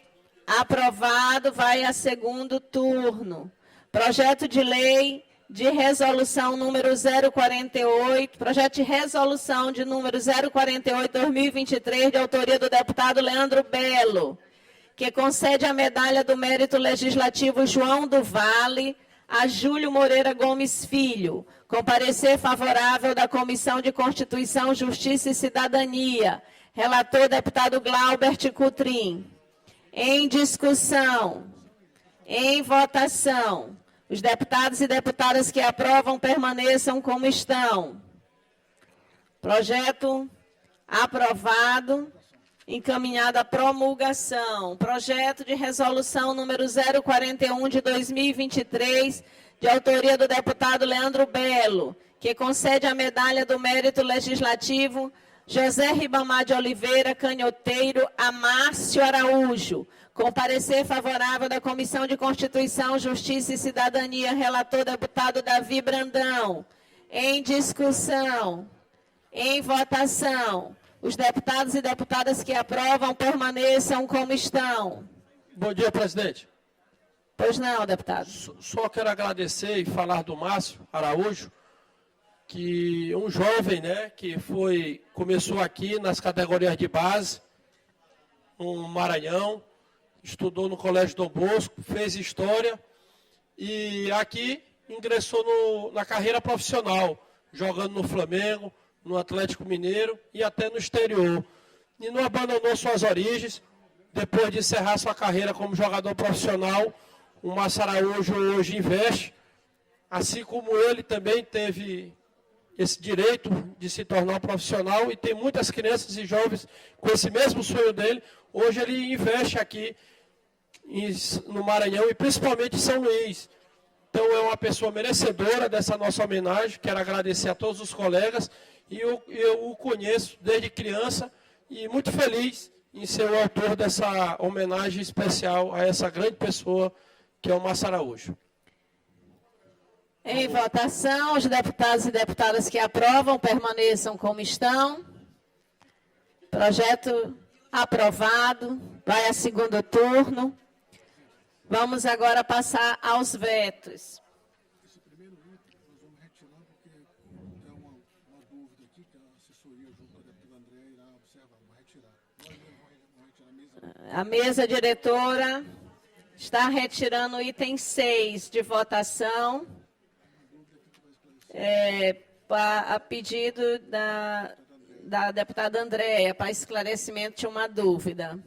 aprovado, vai a segundo turno. Projeto de lei de resolução número 048, projeto de resolução de número 048/2023, de autoria do deputado Leandro Belo, que concede a medalha do mérito legislativo João do Vale a Júlio Moreira Gomes Filho, com parecer favorável da Comissão de Constituição, Justiça e Cidadania. Relator, deputado Glaubert Cotrim. Em discussão. Em votação. Os deputados e deputadas que aprovam permaneçam como estão. Projeto aprovado. Encaminhado à promulgação. Projeto de resolução número 041 de 2023, de autoria do deputado Leandro Belo, que concede a medalha do mérito legislativo José Ribamar de Oliveira Canhoteiro a Márcio Araújo, com parecer favorável da Comissão de Constituição, Justiça e Cidadania, relator deputado Davi Brandão. Em discussão. Em votação. Os deputados e deputadas que aprovam permaneçam como estão. Bom dia, presidente. Pois não, deputado. Só quero agradecer e falar do Márcio Araújo, que um jovem, né, que começou aqui nas categorias de base, no Maranhão, estudou no Colégio Dom Bosco, fez história e aqui ingressou na carreira profissional, jogando no Flamengo, no Atlético Mineiro e até no exterior. E não abandonou suas origens. Depois de encerrar sua carreira como jogador profissional, o Márcio Araújo hoje investe, assim como ele também teve esse direito de se tornar um profissional, e tem muitas crianças e jovens com esse mesmo sonho dele. Hoje ele investe aqui no Maranhão e principalmente em São Luís. Então é uma pessoa merecedora dessa nossa homenagem. Quero agradecer a todos os colegas, e eu o conheço desde criança e muito feliz em ser o autor dessa homenagem especial a essa grande pessoa que é o Márcio Araújo. Em votação, os deputados e deputadas que aprovam permaneçam como estão. Projeto aprovado. Vai a segundo turno. Vamos agora passar aos vetos. Esse primeiro veto nós vamos retirar porque é uma dúvida aqui que a assessoria junto com a deputada Andréa irá observar, vamos retirar. Nós vamos retirar a mesa diretora está retirando o item 6 de votação. A pedido da deputada Andréia, para esclarecimento de uma dúvida.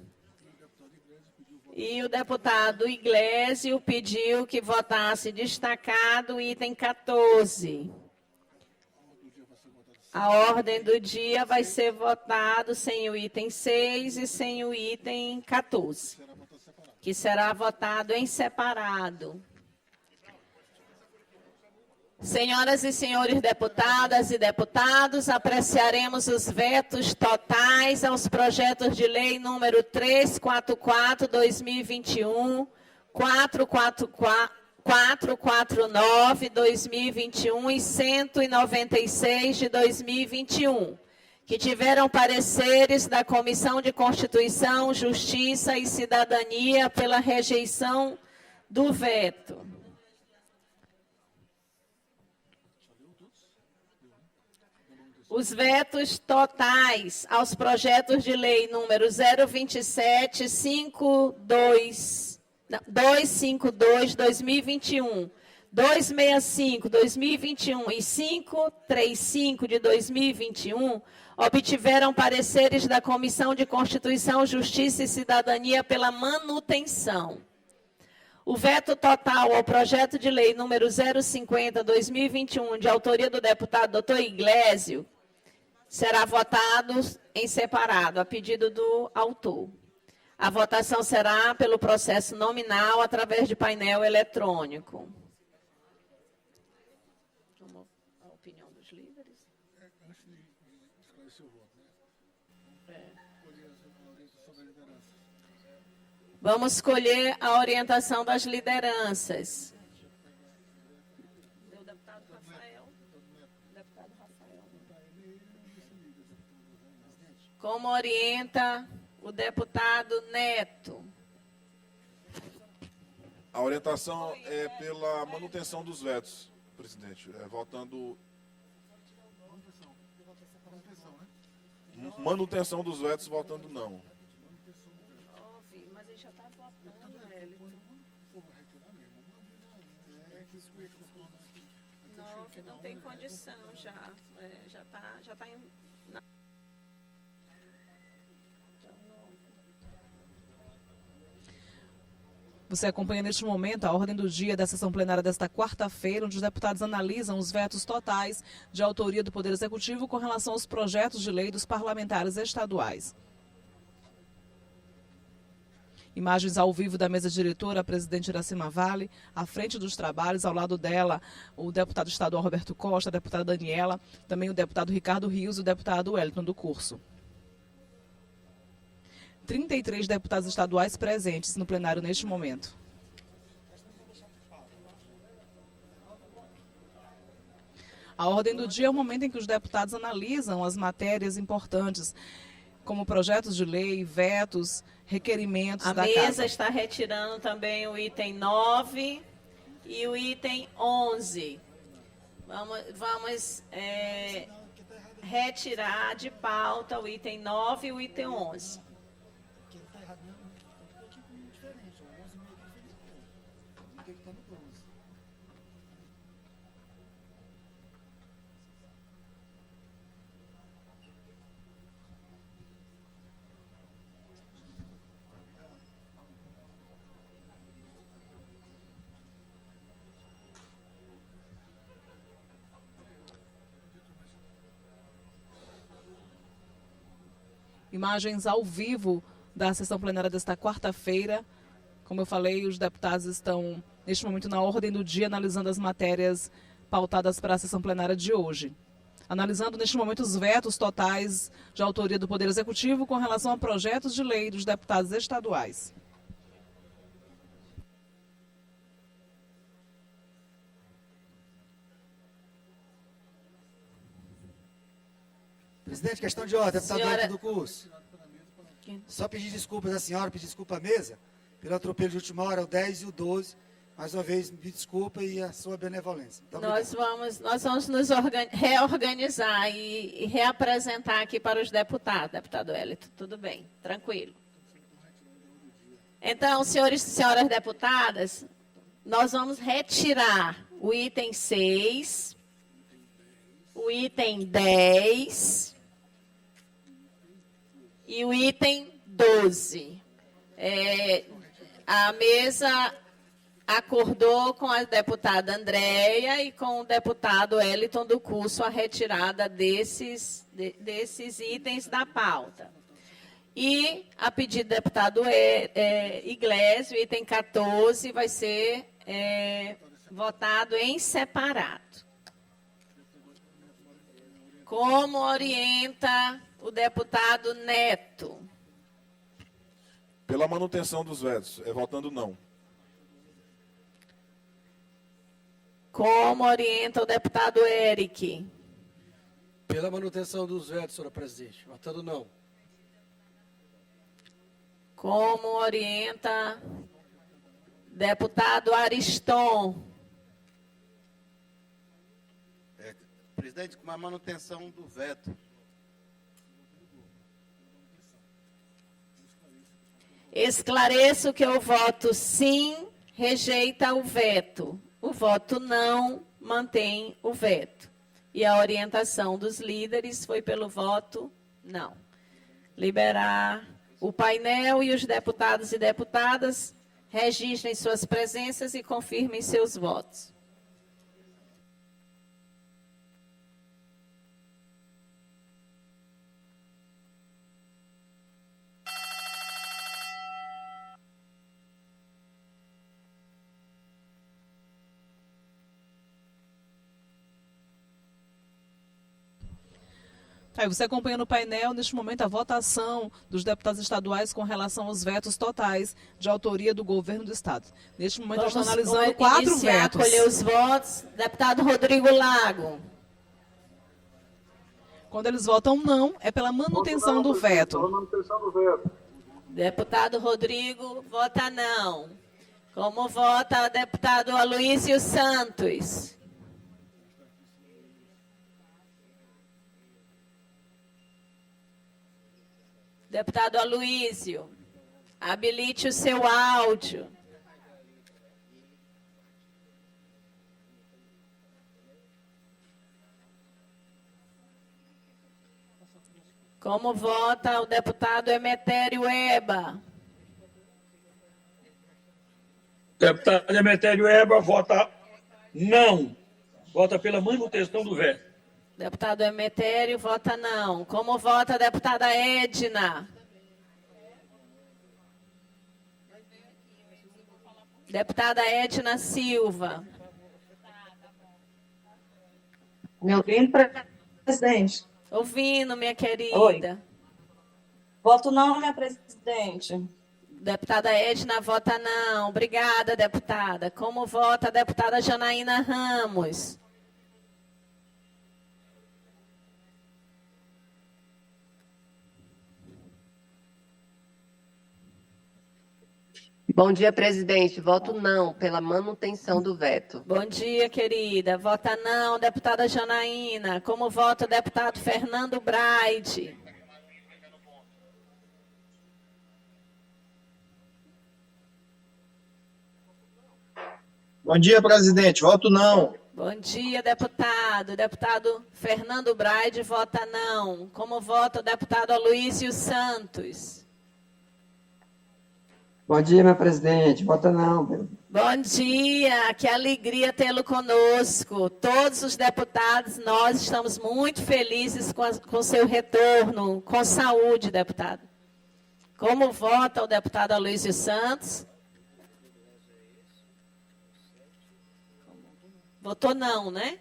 E o deputado Iglesio pediu que votasse destacado o item 14. A ordem do dia vai ser votado sem o item 6 e sem o item 14, que será votado em separado. Senhoras e senhores deputadas e deputados, apreciaremos os vetos totais aos projetos de lei número 344/2021, 449/2021 e 196 de 2021, que tiveram pareceres da Comissão de Constituição, Justiça e Cidadania pela rejeição do veto. Os vetos totais aos projetos de lei número 252/2021, 265/2021 e 535 de 2021 obtiveram pareceres da Comissão de Constituição, Justiça e Cidadania pela manutenção. O veto total ao projeto de lei número 050/2021, de autoria do deputado Dr. Iglesio, será votado em separado, a pedido do autor. A votação será pelo processo nominal, através de painel eletrônico. A opinião dos líderes? Antes de esclarecer o voto, né? Sobre a liderança. Vamos escolher a orientação das lideranças. O deputado Rafael. Deputado Rafael. Como orienta o deputado Neto? A orientação é pela manutenção dos vetos, presidente. Votando... Manutenção dos vetos, votando não. Mas ele já está votando, não tem condição já. Já está em... Você acompanha neste momento a ordem do dia da sessão plenária desta quarta-feira, onde os deputados analisam os vetos totais de autoria do Poder Executivo com relação aos projetos de lei dos parlamentares estaduais. Imagens ao vivo da mesa diretora, a presidente Iracema Vale, à frente dos trabalhos, ao lado dela, o deputado estadual Roberto Costa, a deputada Daniela, também o deputado Ricardo Rios e o deputado Wellington do Curso. 33 deputados estaduais presentes no plenário neste momento. A ordem do dia é o momento em que os deputados analisam as matérias importantes, como projetos de lei, vetos, requerimentos da Casa. A mesa está retirando também o item 9 e o item 11. Vamos retirar de pauta o item 9 e o item 11. Imagens ao vivo da sessão plenária desta quarta-feira. Como eu falei, os deputados estão, neste momento, na ordem do dia, analisando as matérias pautadas para a sessão plenária de hoje. Analisando, neste momento, os vetos totais de autoria do Poder Executivo com relação a projetos de lei dos deputados estaduais. Presidente, questão de ordem, deputado Wellington do Curso. Só pedir desculpas à senhora, pedir desculpa à mesa, pelo atropelo de última hora, o 10 e o 12. Mais uma vez, me desculpa e a sua benevolência. Nós vamos nos reorganizar e reapresentar aqui para os deputados, deputado Wellington. Tudo bem, tranquilo. Então, senhores e senhoras deputadas, nós vamos retirar o item 6 o item 10 e o item 12. A mesa acordou com a deputada Andréia e com o deputado Wellington do Curso a retirada desses itens da pauta. E, a pedido do deputado Iglesias, o item 14 vai ser votado em separado. Como orienta o deputado Neto? Pela manutenção dos vetos, votando não. Como orienta o deputado Eric? Pela manutenção dos vetos, senhora presidente. Votando não. Como orienta deputado Ariston? Presidente, com a manutenção do veto. Esclareço que o voto sim rejeita o veto. O voto não mantém o veto. E a orientação dos líderes foi pelo voto não. Liberar o painel e os deputados e deputadas registrem suas presenças e confirmem seus votos. Aí você acompanha no painel, neste momento, a votação dos deputados estaduais com relação aos vetos totais de autoria do governo do Estado. Neste momento, nós estamos analisando 4 vetos. Colher os votos. Deputado Rodrigo Lago. Quando eles votam não, é pela manutenção do veto. Deputado Rodrigo vota não. Como vota o deputado Aloísio Santos? Deputado Aloísio, habilite o seu áudio. Como vota o deputado Emetério Eba? Deputado Emetério Eba vota não. Vota pela manutenção do veto. Deputado Emetério vota não. Como vota a deputada Edna? Deputada Edna Silva. Me ouvindo, presidente? Ouvindo, minha querida. Oi. Voto não, minha presidente. Deputada Edna vota não. Obrigada, deputada. Como vota a deputada Janaína Ramos? Bom dia, presidente. Voto não pela manutenção do veto. Bom dia, querida. Vota não, deputada Janaína. Como vota o deputado Fernando Braide? Bom dia, presidente. Voto não. Bom dia, deputado. Deputado Fernando Braide vota não. Como vota o deputado Aloísio Santos? Bom dia, meu presidente. Vota não. Bom dia, que alegria tê-lo conosco. Todos os deputados, nós estamos muito felizes com seu retorno, com saúde, deputado. Como vota o deputado Aloísio Santos? Votou não, né?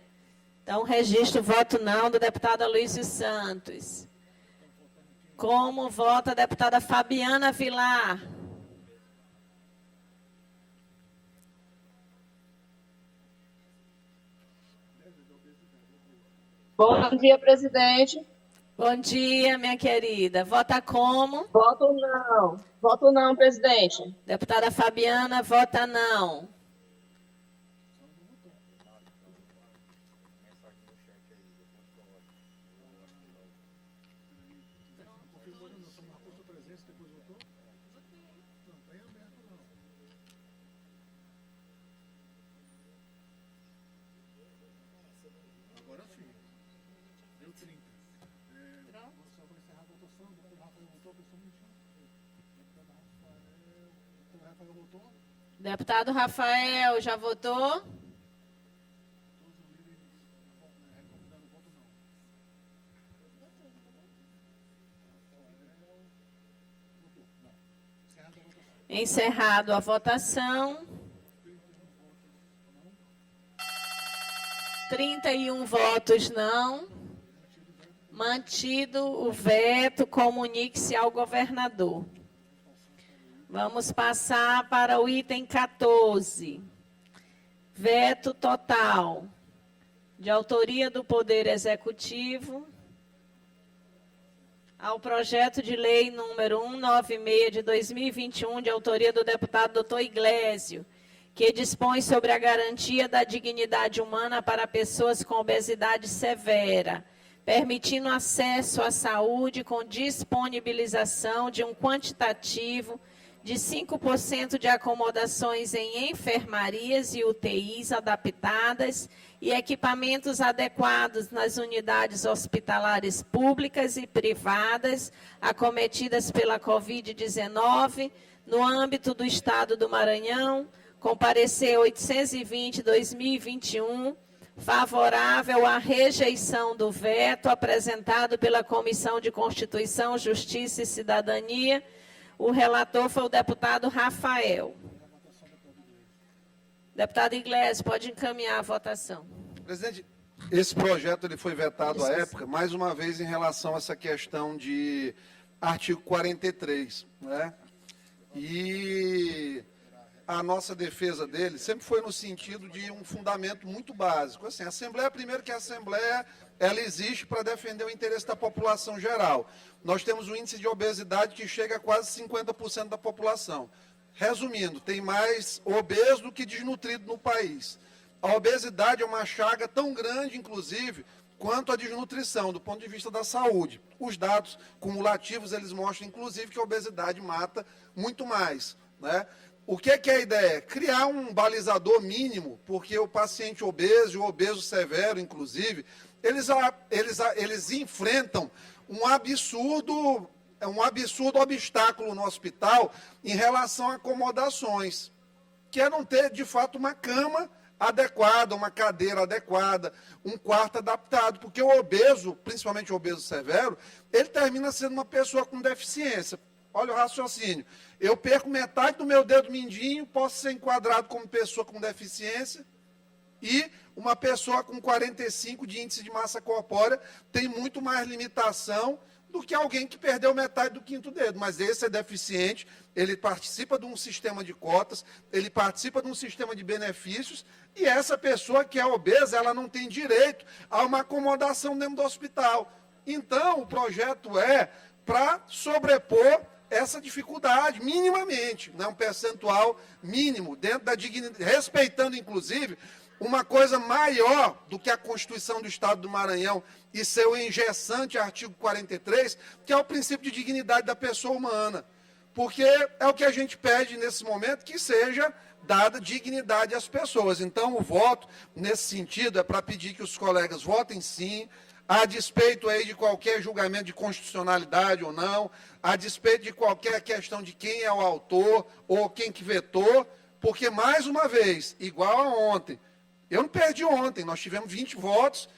Então, registro o voto não do deputado Aloísio Santos. Como vota a deputada Fabiana Vilar? Bom dia, presidente. Bom dia, minha querida. Vota como? Voto não. Voto não, presidente. Deputada Fabiana, vota não. Deputado Rafael, já votou? Encerrado a votação. 31 votos não. Mantido o veto, comunique-se ao governador. Vamos passar para o item 14. Veto total, de autoria do Poder Executivo, ao projeto de lei número 196 de 2021, de autoria do deputado Dr. Iglesio, que dispõe sobre a garantia da dignidade humana para pessoas com obesidade severa, permitindo acesso à saúde com disponibilização de um quantitativo de 5% de acomodações em enfermarias e UTIs adaptadas e equipamentos adequados nas unidades hospitalares públicas e privadas acometidas pela Covid-19 no âmbito do Estado do Maranhão, com parecer 820/2021, favorável à rejeição do veto apresentado pela Comissão de Constituição, Justiça e Cidadania. O relator foi o deputado Rafael. Deputado Iglesias, pode encaminhar a votação. Presidente, esse projeto ele foi vetado à época, mais uma vez em relação a essa questão de artigo 43, né? E a nossa defesa dele sempre foi no sentido de um fundamento muito básico. Assim, a Assembleia, primeiro que a Assembleia, ela existe para defender o interesse da população geral. Nós temos um índice de obesidade que chega a quase 50% da população. Resumindo, tem mais obeso do que desnutrido no país. A obesidade é uma chaga tão grande, inclusive, quanto a desnutrição, do ponto de vista da saúde. Os dados cumulativos, eles mostram, inclusive, que a obesidade mata muito mais, né? O que é a ideia? Criar um balizador mínimo, porque o paciente obeso, o obeso severo, inclusive, eles enfrentam um absurdo obstáculo no hospital em relação a acomodações, que é não ter, de fato, uma cama adequada, uma cadeira adequada, um quarto adaptado, porque o obeso, principalmente o obeso severo, ele termina sendo uma pessoa com deficiência. Olha o raciocínio. Eu perco metade do meu dedo mindinho, posso ser enquadrado como pessoa com deficiência, e uma pessoa com 45 de índice de massa corpórea tem muito mais limitação do que alguém que perdeu metade do quinto dedo. Mas esse é deficiente, ele participa de um sistema de cotas, ele participa de um sistema de benefícios, e essa pessoa que é obesa, ela não tem direito a uma acomodação dentro do hospital. Então, o projeto é para sobrepor essa dificuldade, minimamente, né, um percentual mínimo, dentro da dignidade, respeitando, inclusive, uma coisa maior do que a Constituição do Estado do Maranhão e seu engessante artigo 43, que é o princípio de dignidade da pessoa humana. Porque é o que a gente pede nesse momento, que seja dada dignidade às pessoas. Então, o voto, nesse sentido, é para pedir que os colegas votem sim, a despeito aí de qualquer julgamento de constitucionalidade ou não, a despeito de qualquer questão de quem é o autor ou quem que vetou, porque, mais uma vez, igual a ontem, eu não perdi ontem, nós tivemos 20 votos,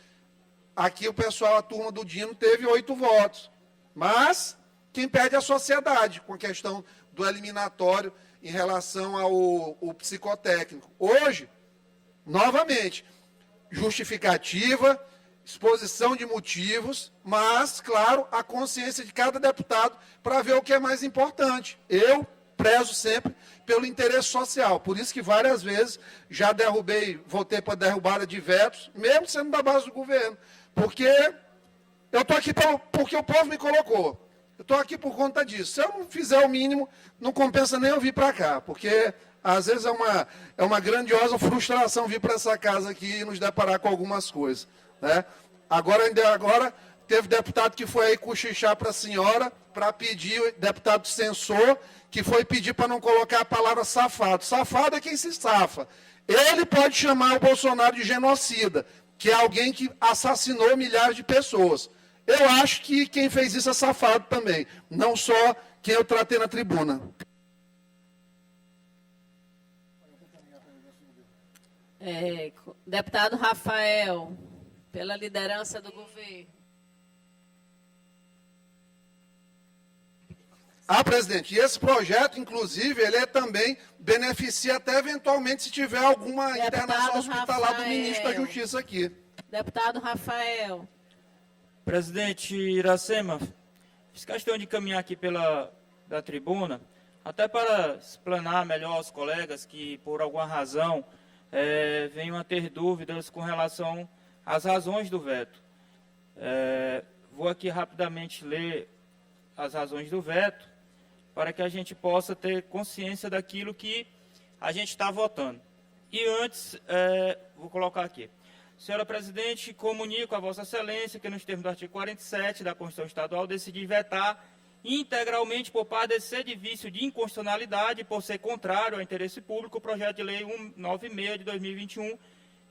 aqui o pessoal, a turma do Dino, teve 8 votos, mas quem perde é a sociedade, com a questão do eliminatório em relação ao psicotécnico. Hoje, novamente, justificativa, exposição de motivos, mas, claro, a consciência de cada deputado para ver o que é mais importante. Eu prezo sempre pelo interesse social, por isso que várias vezes já votei para derrubada de vetos, mesmo sendo da base do governo, porque eu estou aqui porque o povo me colocou. Eu estou aqui por conta disso. Se eu não fizer o mínimo, não compensa nem eu vir para cá, porque às vezes é uma grandiosa frustração vir para essa casa aqui e nos deparar com algumas coisas, né? Agora teve deputado que foi aí cochichar para a senhora para pedir, deputado censor, que foi pedir para não colocar a palavra safado. Safado é quem se safa. Ele pode chamar o Bolsonaro de genocida. que é alguém que assassinou milhares de pessoas. Eu acho que quem fez isso é safado também, não só quem eu tratei na tribuna. Deputado Rafael, pela liderança do governo. Presidente, e esse projeto, inclusive, ele também beneficia até eventualmente se tiver alguma internação hospitalar do ministro da Justiça aqui. Deputado Rafael. Presidente Iracema, fiz questão de caminhar aqui da tribuna, até para explanar melhor aos colegas que, por alguma razão, venham a ter dúvidas com relação às razões do veto. Vou aqui rapidamente ler as razões do veto, para que a gente possa ter consciência daquilo que a gente está votando. E antes, vou colocar aqui. Senhora Presidente, comunico a Vossa Excelência que, nos termos do artigo 47 da Constituição Estadual, decidi vetar integralmente, por padecer de vício de inconstitucionalidade, por ser contrário ao interesse público, o projeto de lei 196 de 2021,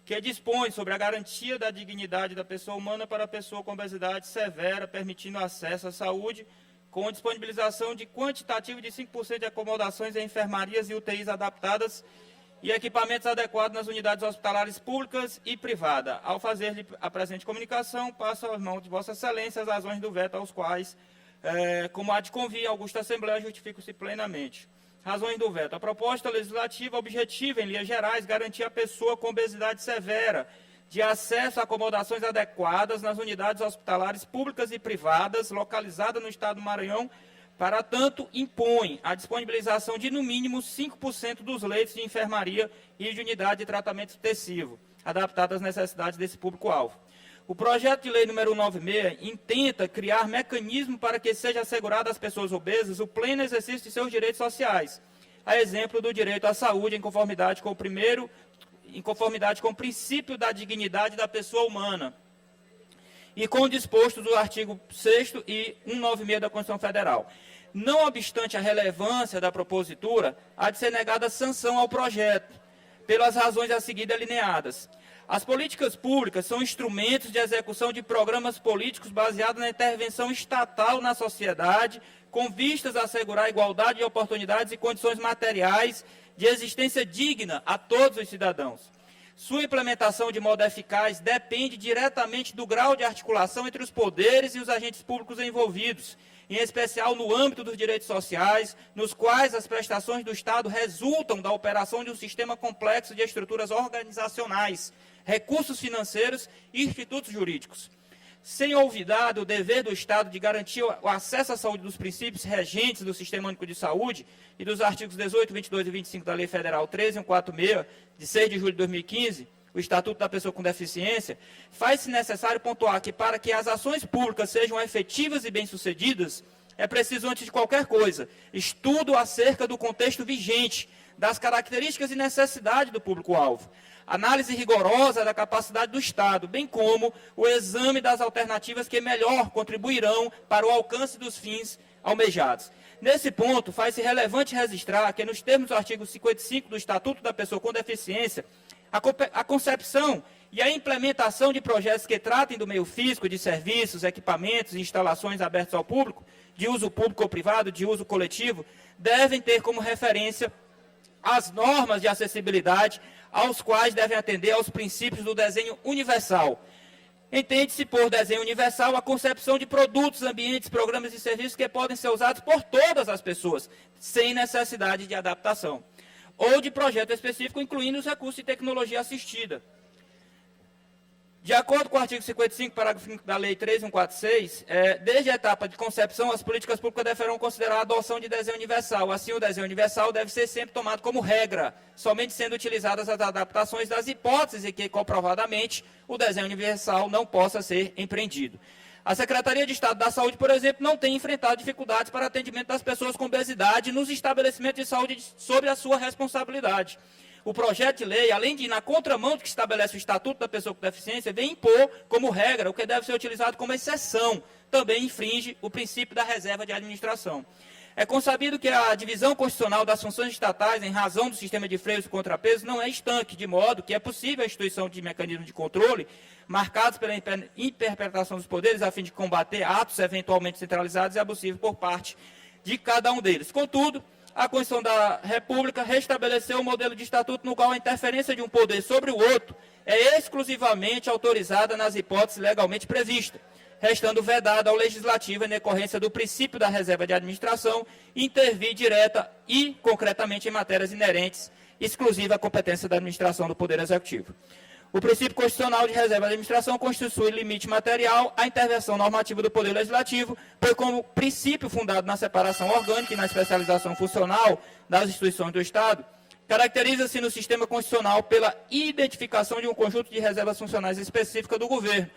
que dispõe sobre a garantia da dignidade da pessoa humana para a pessoa com obesidade severa, permitindo acesso à saúde, com disponibilização de quantitativo de 5% de acomodações em enfermarias e UTIs adaptadas e equipamentos adequados nas unidades hospitalares públicas e privadas. Ao fazer a presente comunicação, passo às mãos de Vossa Excelência as razões do veto, aos quais, como há de convir, a augusta Assembleia, justifico-se plenamente. Razões do veto. A proposta legislativa objetiva, em linhas gerais, garantir à pessoa com obesidade severa de acesso a acomodações adequadas nas unidades hospitalares públicas e privadas localizadas no estado do Maranhão, para tanto impõe a disponibilização de no mínimo 5% dos leitos de enfermaria e de unidade de tratamento intensivo, adaptadas às necessidades desse público-alvo. O projeto de lei número 196 intenta criar mecanismo para que seja assegurado às pessoas obesas o pleno exercício de seus direitos sociais, a exemplo do direito à saúde em conformidade com o princípio da dignidade da pessoa humana e com o disposto do artigo 6º e 196 da Constituição Federal. Não obstante a relevância da propositura, há de ser negada sanção ao projeto, pelas razões a seguir delineadas. As políticas públicas são instrumentos de execução de programas políticos baseados na intervenção estatal na sociedade, com vistas a assegurar a igualdade de oportunidades e condições materiais de existência digna a todos os cidadãos. Sua implementação de modo eficaz depende diretamente do grau de articulação entre os poderes e os agentes públicos envolvidos, em especial no âmbito dos direitos sociais, nos quais as prestações do Estado resultam da operação de um sistema complexo de estruturas organizacionais, recursos financeiros e institutos jurídicos. Sem olvidar o dever do Estado de garantir o acesso à saúde dos princípios regentes do Sistema Único de Saúde e dos artigos 18, 22 e 25 da Lei Federal 13146, de 6 de julho de 2015, o Estatuto da Pessoa com Deficiência, faz-se necessário pontuar que, para que as ações públicas sejam efetivas e bem-sucedidas, é preciso, antes de qualquer coisa, estudo acerca do contexto vigente, das características e necessidade do público-alvo, análise rigorosa da capacidade do Estado, bem como o exame das alternativas que melhor contribuirão para o alcance dos fins almejados. Nesse ponto, faz-se relevante registrar que, nos termos do artigo 55 do Estatuto da Pessoa com Deficiência, a concepção e a implementação de projetos que tratem do meio físico, de serviços, equipamentos e instalações abertos ao público, de uso público ou privado, de uso coletivo, devem ter como referência as normas de acessibilidade, aos quais devem atender aos princípios do desenho universal. Entende-se por desenho universal a concepção de produtos, ambientes, programas e serviços que podem ser usados por todas as pessoas, sem necessidade de adaptação, ou de projeto específico, incluindo os recursos de tecnologia assistida. De acordo com o artigo 55, parágrafo 5 da Lei 3.146, desde a etapa de concepção, as políticas públicas deverão considerar a adoção de desenho universal. Assim, o desenho universal deve ser sempre tomado como regra, somente sendo utilizadas as adaptações das hipóteses em que, comprovadamente, o desenho universal não possa ser empreendido. A Secretaria de Estado da Saúde, por exemplo, não tem enfrentado dificuldades para atendimento das pessoas com obesidade nos estabelecimentos de saúde sob a sua responsabilidade. O projeto de lei, além de ir na contramão do que estabelece o Estatuto da Pessoa com Deficiência, vem impor como regra o que deve ser utilizado como exceção. Também infringe o princípio da reserva de administração. É consabido que a divisão constitucional das funções estatais, em razão do sistema de freios e contrapesos, não é estanque, de modo que é possível a instituição de mecanismos de controle marcados pela interpretação dos poderes a fim de combater atos eventualmente centralizados e abusivos por parte de cada um deles. Contudo, a Constituição da República restabeleceu um modelo de estatuto no qual a interferência de um poder sobre o outro é exclusivamente autorizada nas hipóteses legalmente previstas, restando vedado ao Legislativo, em decorrência do princípio da reserva de administração, intervir direta e concretamente em matérias inerentes, exclusiva à competência da administração do Poder Executivo. O princípio constitucional de reserva de administração constitui limite material à intervenção normativa do Poder Legislativo, pois como princípio fundado na separação orgânica e na especialização funcional das instituições do Estado, caracteriza-se no sistema constitucional pela identificação de um conjunto de reservas funcionais específicas do governo,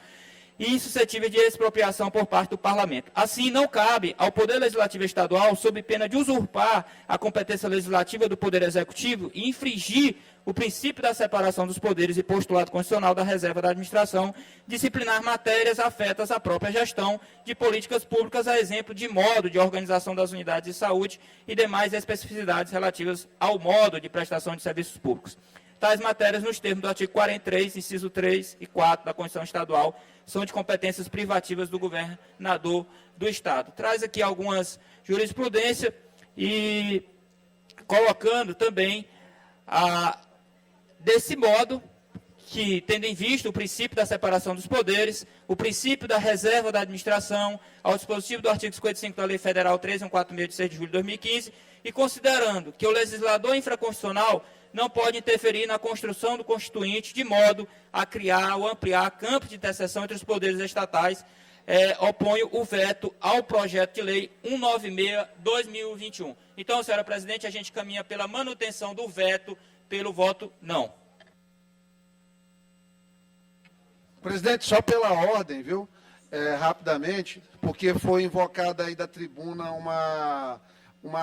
e insuscetíveis de expropriação por parte do Parlamento. Assim, não cabe ao Poder Legislativo Estadual, sob pena de usurpar a competência legislativa do Poder Executivo e infringir o princípio da separação dos poderes e postulado constitucional da reserva da administração, disciplinar matérias afetas à própria gestão de políticas públicas, a exemplo de modo de organização das unidades de saúde e demais especificidades relativas ao modo de prestação de serviços públicos. Tais matérias, nos termos do artigo 43, inciso 3 e 4 da Constituição Estadual, são de competências privativas do governador do Estado. Traz aqui algumas jurisprudências e colocando também, desse modo, que, tendo em vista o princípio da separação dos poderes, o princípio da reserva da administração, ao dispositivo do artigo 55 da Lei Federal 13.146 de 6 de julho de 2015, e considerando que o legislador infraconstitucional não pode interferir na construção do Constituinte de modo a criar ou ampliar campo de interseção entre os poderes estatais, oponho o veto ao projeto de lei 196/2021. Então, senhora presidente, a gente caminha pela manutenção do veto, pelo voto não. Presidente, só pela ordem, viu? Rapidamente, porque foi invocada aí da tribuna uma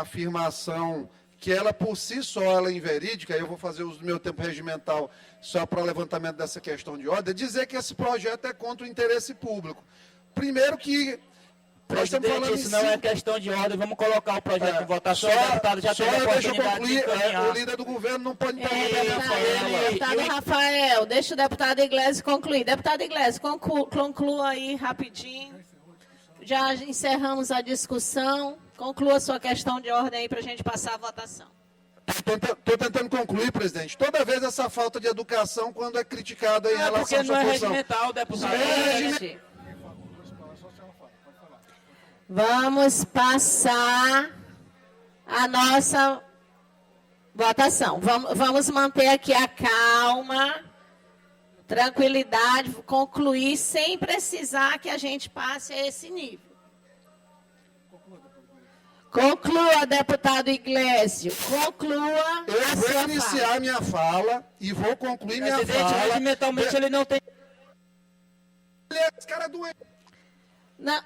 afirmação que ela, por si só, ela é inverídica. Eu vou fazer uso do meu tempo regimental só para o levantamento dessa questão de ordem, dizer que esse projeto é contra o interesse público. Primeiro que... Presidente, isso não é questão de ordem, vamos colocar o projeto em votação, o deputado já teve a oportunidade de encaminhar. O líder do governo não pode interromper a minha fala. Deputado Rafael, deixa o deputado Iglesias concluir. Deputado Iglesias, conclua aí rapidinho. Já encerramos a discussão. Conclua sua questão de ordem aí para a gente passar a votação. Estou tentando concluir, presidente. Toda vez essa falta de educação quando é criticada em relação à sua posição. Porque não é posição. regimental, deputado. Vamos passar a nossa votação. Vamos manter aqui a calma, tranquilidade, concluir sem precisar que a gente passe a esse nível. Conclua, deputado Iglesias. Conclua. Eu vou iniciar minha fala e vou concluir minha fala. Regimentalmente ele não tem... Esse cara é doente. Não.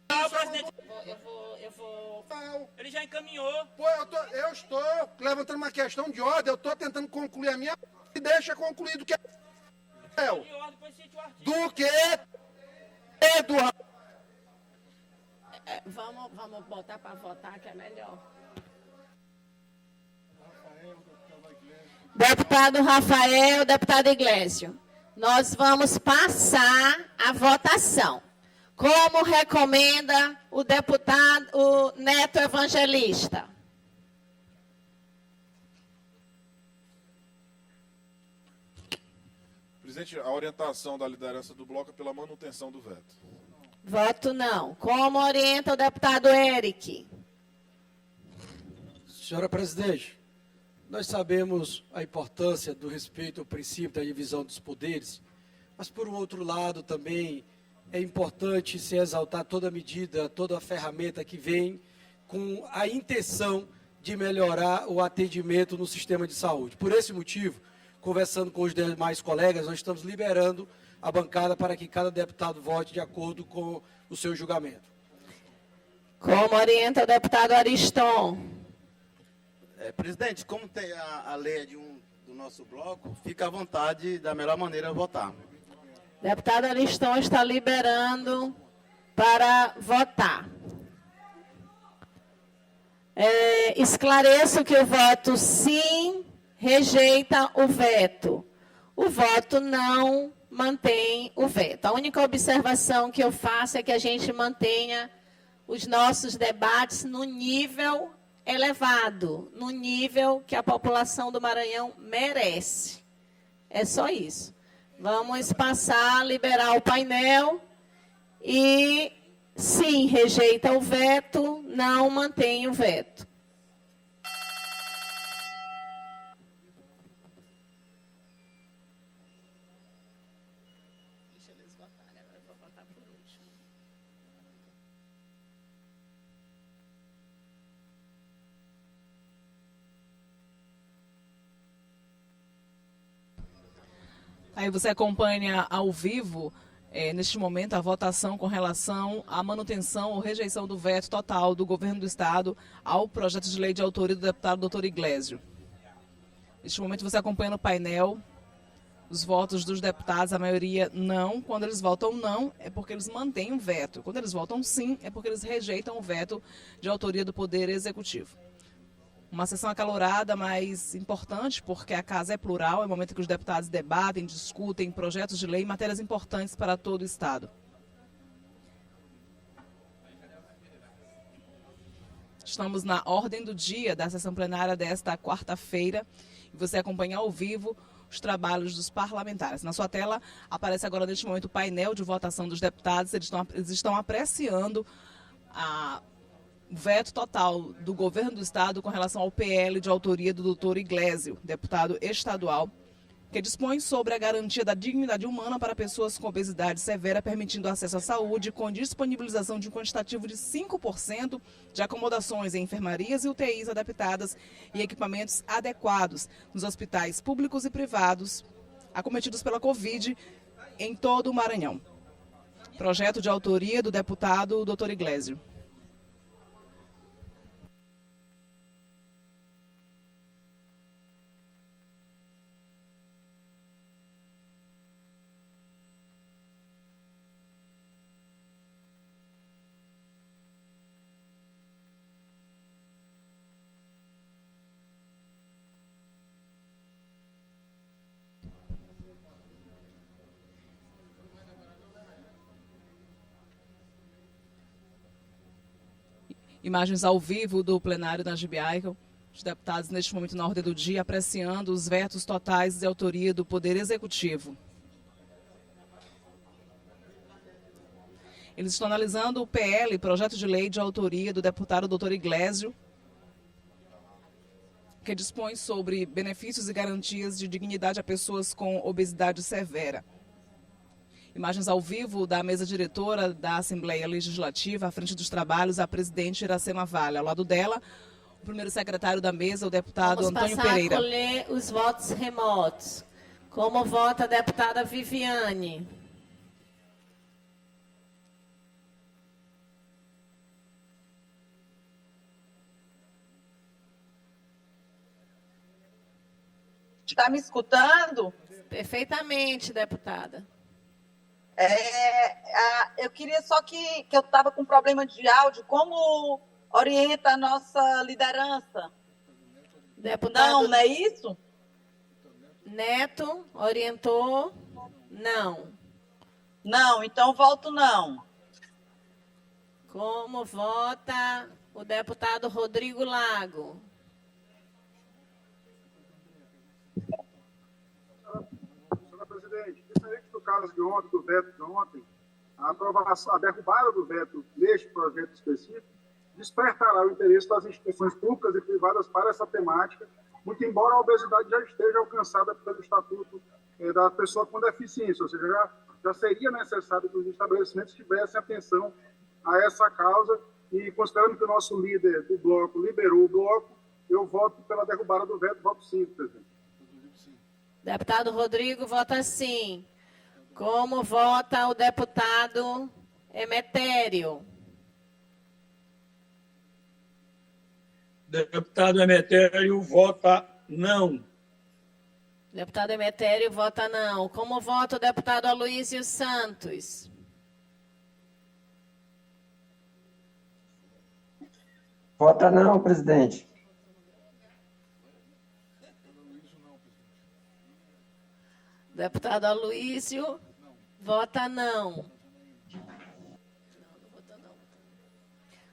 Não, presidente. Eu vou... Ele já encaminhou. Pô, eu estou levantando uma questão de ordem, eu estou tentando concluir a minha e deixa concluir do que do que Vamos botar para votar, que é melhor. Deputado Rafael, deputado Iglesias, nós vamos passar a votação. Como recomenda o deputado Neto Evangelista? Presidente, a orientação da liderança do bloco é pela manutenção do veto. Voto não. Como orienta o deputado Eric? Senhora presidente, nós sabemos a importância do respeito ao princípio da divisão dos poderes, mas, por um outro lado, também é importante se exaltar toda medida, toda ferramenta que vem com a intenção de melhorar o atendimento no sistema de saúde. Por esse motivo, conversando com os demais colegas, nós estamos liberando a bancada para que cada deputado vote de acordo com o seu julgamento. Como orienta o deputado Ariston? Presidente, como tem a lei do nosso bloco, fica à vontade da melhor maneira votar. Deputado Ariston está liberando para votar. Esclareço que o voto sim rejeita o veto. O voto não mantém o veto. A única observação que eu faço é que a gente mantenha os nossos debates no nível elevado, no nível que a população do Maranhão merece. É só isso. Vamos passar a liberar o painel e, sim, rejeita o veto, não mantém o veto. Aí você acompanha ao vivo, neste momento, a votação com relação à manutenção ou rejeição do veto total do governo do Estado ao projeto de lei de autoria do deputado Dr. Iglesio. Neste momento você acompanha no painel os votos dos deputados, a maioria não. Quando eles votam não, é porque eles mantêm o veto. Quando eles votam sim, é porque eles rejeitam o veto de autoria do Poder Executivo. Uma sessão acalorada, mas importante, porque a casa é plural, é o momento que os deputados debatem, discutem projetos de lei e matérias importantes para todo o Estado. Estamos na ordem do dia da sessão plenária desta quarta-feira e você acompanha ao vivo os trabalhos dos parlamentares. Na sua tela aparece agora, neste momento, o painel de votação dos deputados. Eles estão apreciando o veto total do governo do Estado com relação ao PL de autoria do Dr. Iglesio, deputado estadual, que dispõe sobre a garantia da dignidade humana para pessoas com obesidade severa, permitindo acesso à saúde com disponibilização de um quantitativo de 5% de acomodações em enfermarias e UTIs adaptadas e equipamentos adequados nos hospitais públicos e privados acometidos pela Covid em todo o Maranhão. Projeto de autoria do deputado Dr. Iglesio. Imagens ao vivo do plenário da Gibiaica. Os deputados, neste momento, na ordem do dia, apreciando os vetos totais de autoria do Poder Executivo. Eles estão analisando o PL, projeto de lei de autoria do deputado Dr. Iglesio, que dispõe sobre benefícios e garantias de dignidade a pessoas com obesidade severa. Imagens ao vivo da mesa diretora da Assembleia Legislativa, à frente dos trabalhos, a presidente Iracema Vale. Ao lado dela, o primeiro secretário da mesa, o deputado Antônio Pereira. Vamos passar a colher os votos remotos. Como vota a deputada Viviane? Está me escutando? Perfeitamente, deputada. Eu queria só que eu estava com problema de áudio. Como orienta a nossa liderança? Deputado... Não é isso? Neto orientou não. Não, então voto não. Como vota o deputado Rodrigo Lago? Senhora presidente, diferente do caso de ontem, do veto de ontem, a derrubada do veto neste projeto específico despertará o interesse das instituições públicas e privadas para essa temática, muito embora a obesidade já esteja alcançada pelo Estatuto da Pessoa com Deficiência, ou seja, já seria necessário que os estabelecimentos tivessem atenção a essa causa e, considerando que o nosso líder do bloco liberou o bloco, eu voto pela derrubada do veto, voto sim, presidente. Deputado Rodrigo vota sim. Como vota o deputado Emetério? Deputado Emetério vota não. Deputado Emetério vota não. Como vota o deputado Aloísio Santos? Vota não, presidente. Deputado Aloísio, vota não.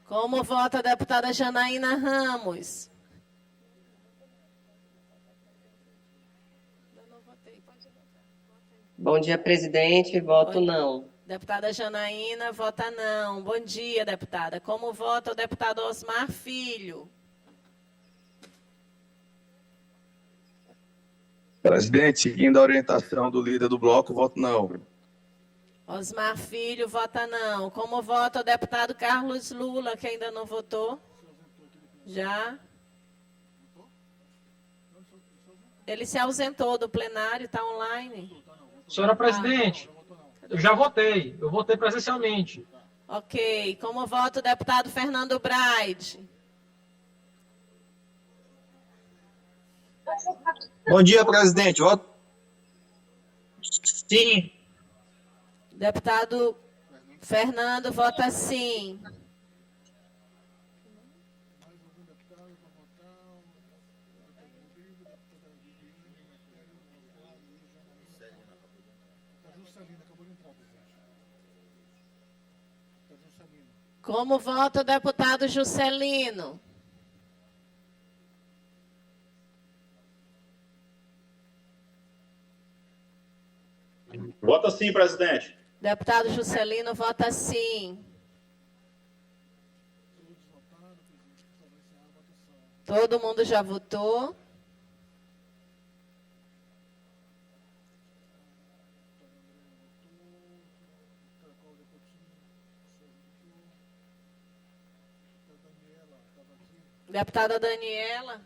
Como vota a deputada Janaína Ramos? Bom dia, presidente. Voto não. Deputada Janaína, vota não. Bom dia, deputada. Como vota o deputado Osmar Filho? Presidente, seguindo a orientação do líder do bloco, voto não. Osmar Filho, vota não. Como vota o deputado Carlos Lula, que ainda não votou? Já? Ele se ausentou do plenário, está online. Senhora presidente, eu já votei. Eu votei presencialmente. Ok. Como vota o deputado Fernando Braide? Bom dia, presidente. Voto sim. Deputado Fernando, vota sim. Como vota o deputado Juscelino? Vota sim, presidente. Deputado Juscelino, vota sim. Todo mundo já votou? Deputada Daniela?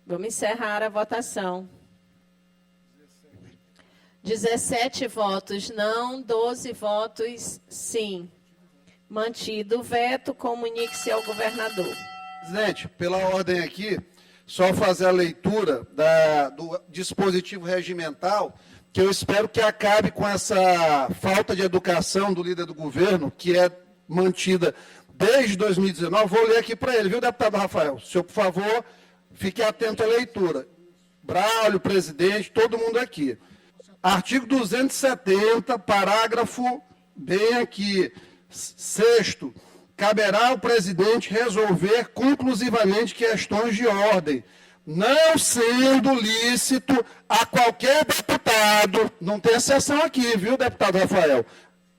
Vamos encerrar a votação. 17 votos não, 12 votos sim. Mantido o veto, comunique-se ao governador. Presidente, pela ordem aqui, só fazer a leitura do dispositivo regimental, que eu espero que acabe com essa falta de educação do líder do governo, que é mantida desde 2019. Vou ler aqui para ele, viu, deputado Rafael? O senhor, por favor, fique atento à leitura. Braulio, presidente, todo mundo aqui. Artigo 270, parágrafo bem aqui. Sexto, caberá ao presidente resolver conclusivamente questões de ordem, não sendo lícito a qualquer deputado, não tem exceção aqui, viu, deputado Rafael?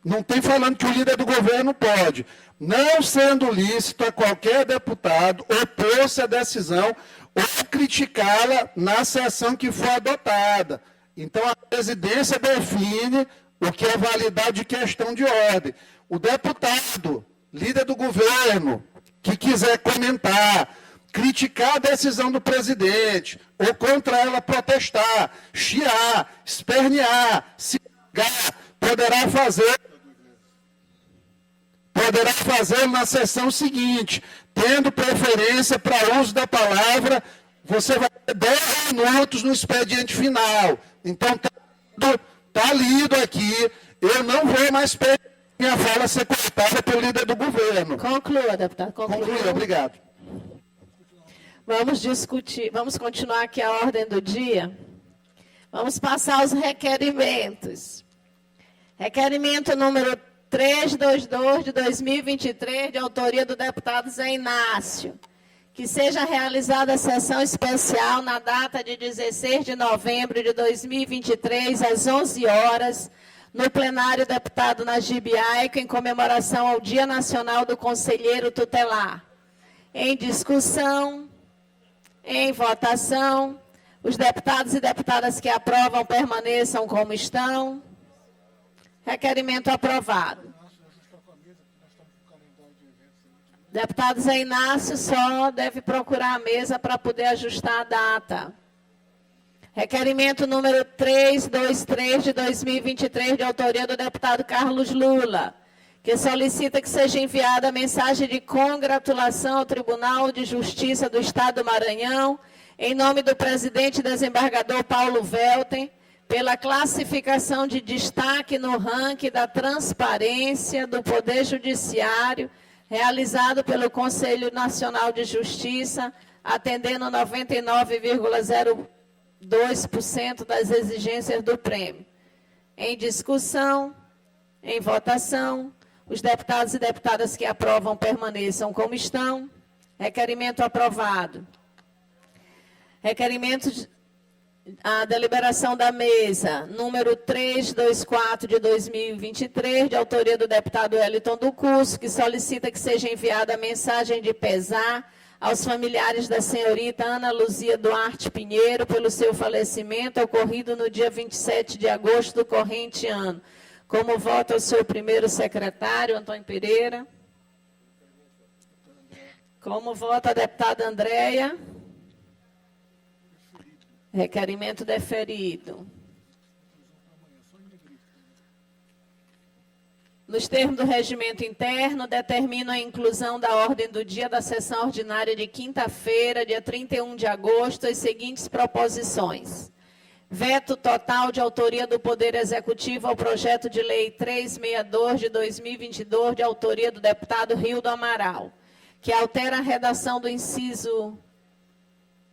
Não tem falando que o líder do governo pode. Não sendo lícito a qualquer deputado opor-se à decisão ou criticá-la na sessão que for adotada. Então, a presidência define o que é validade de questão de ordem. O deputado, líder do governo, que quiser comentar, criticar a decisão do presidente, ou contra ela protestar, chiar, espernear, se negar, poderá fazer na sessão seguinte, tendo preferência para uso da palavra, você vai ter 10 minutos no expediente final. Então, está lido aqui, eu não vou mais pedir minha fala ser cortada pelo líder do governo. Conclua, deputado. Conclua, obrigado. Vamos discutir, vamos continuar aqui a ordem do dia. Vamos passar os requerimentos. Requerimento número 322 de 2023, de autoria do deputado Zé Inácio. Que seja realizada a sessão especial na data de 16 de novembro de 2023, às 11 horas, no plenário deputado Najib Aico, em comemoração ao Dia Nacional do Conselheiro Tutelar. Em discussão, em votação, os deputados e deputadas que aprovam permaneçam como estão. Requerimento aprovado. Deputado Zé Inácio só deve procurar a mesa para poder ajustar a data. Requerimento número 323 de 2023, de autoria do deputado Carlos Lula, que solicita que seja enviada a mensagem de congratulação ao Tribunal de Justiça do Estado do Maranhão, em nome do presidente desembargador Paulo Velten, pela classificação de destaque no ranking da transparência do Poder Judiciário, realizado pelo Conselho Nacional de Justiça, atendendo 99,02% das exigências do prêmio. Em discussão, em votação, os deputados e deputadas que aprovam permaneçam como estão. Requerimento aprovado. Requerimento, a deliberação da mesa, número 324 de 2023, de autoria do deputado Wellington do Curso, que solicita que seja enviada a mensagem de pesar aos familiares da senhorita Ana Luzia Duarte Pinheiro pelo seu falecimento ocorrido no dia 27 de agosto do corrente ano. Como vota o seu primeiro secretário, Antônio Pereira? Como vota a deputada Andréia? Requerimento deferido. Nos termos do regimento interno, determino a inclusão da ordem do dia da sessão ordinária de quinta-feira, dia 31 de agosto, as seguintes proposições. Veto total de autoria do Poder Executivo ao projeto de lei 362 de 2022, de autoria do deputado Rildo Amaral, que altera a redação do inciso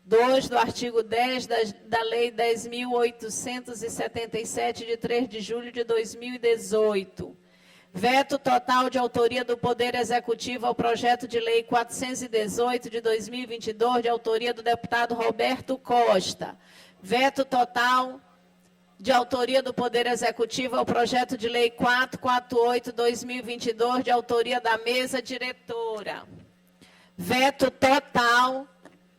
2 do artigo 10 da Lei 10.877, de 3 de julho de 2018. Veto total de autoria do Poder Executivo ao projeto de lei 418 de 2022, de autoria do deputado Roberto Costa. Veto total de autoria do Poder Executivo ao projeto de lei 448/2022, de autoria da mesa diretora. Veto total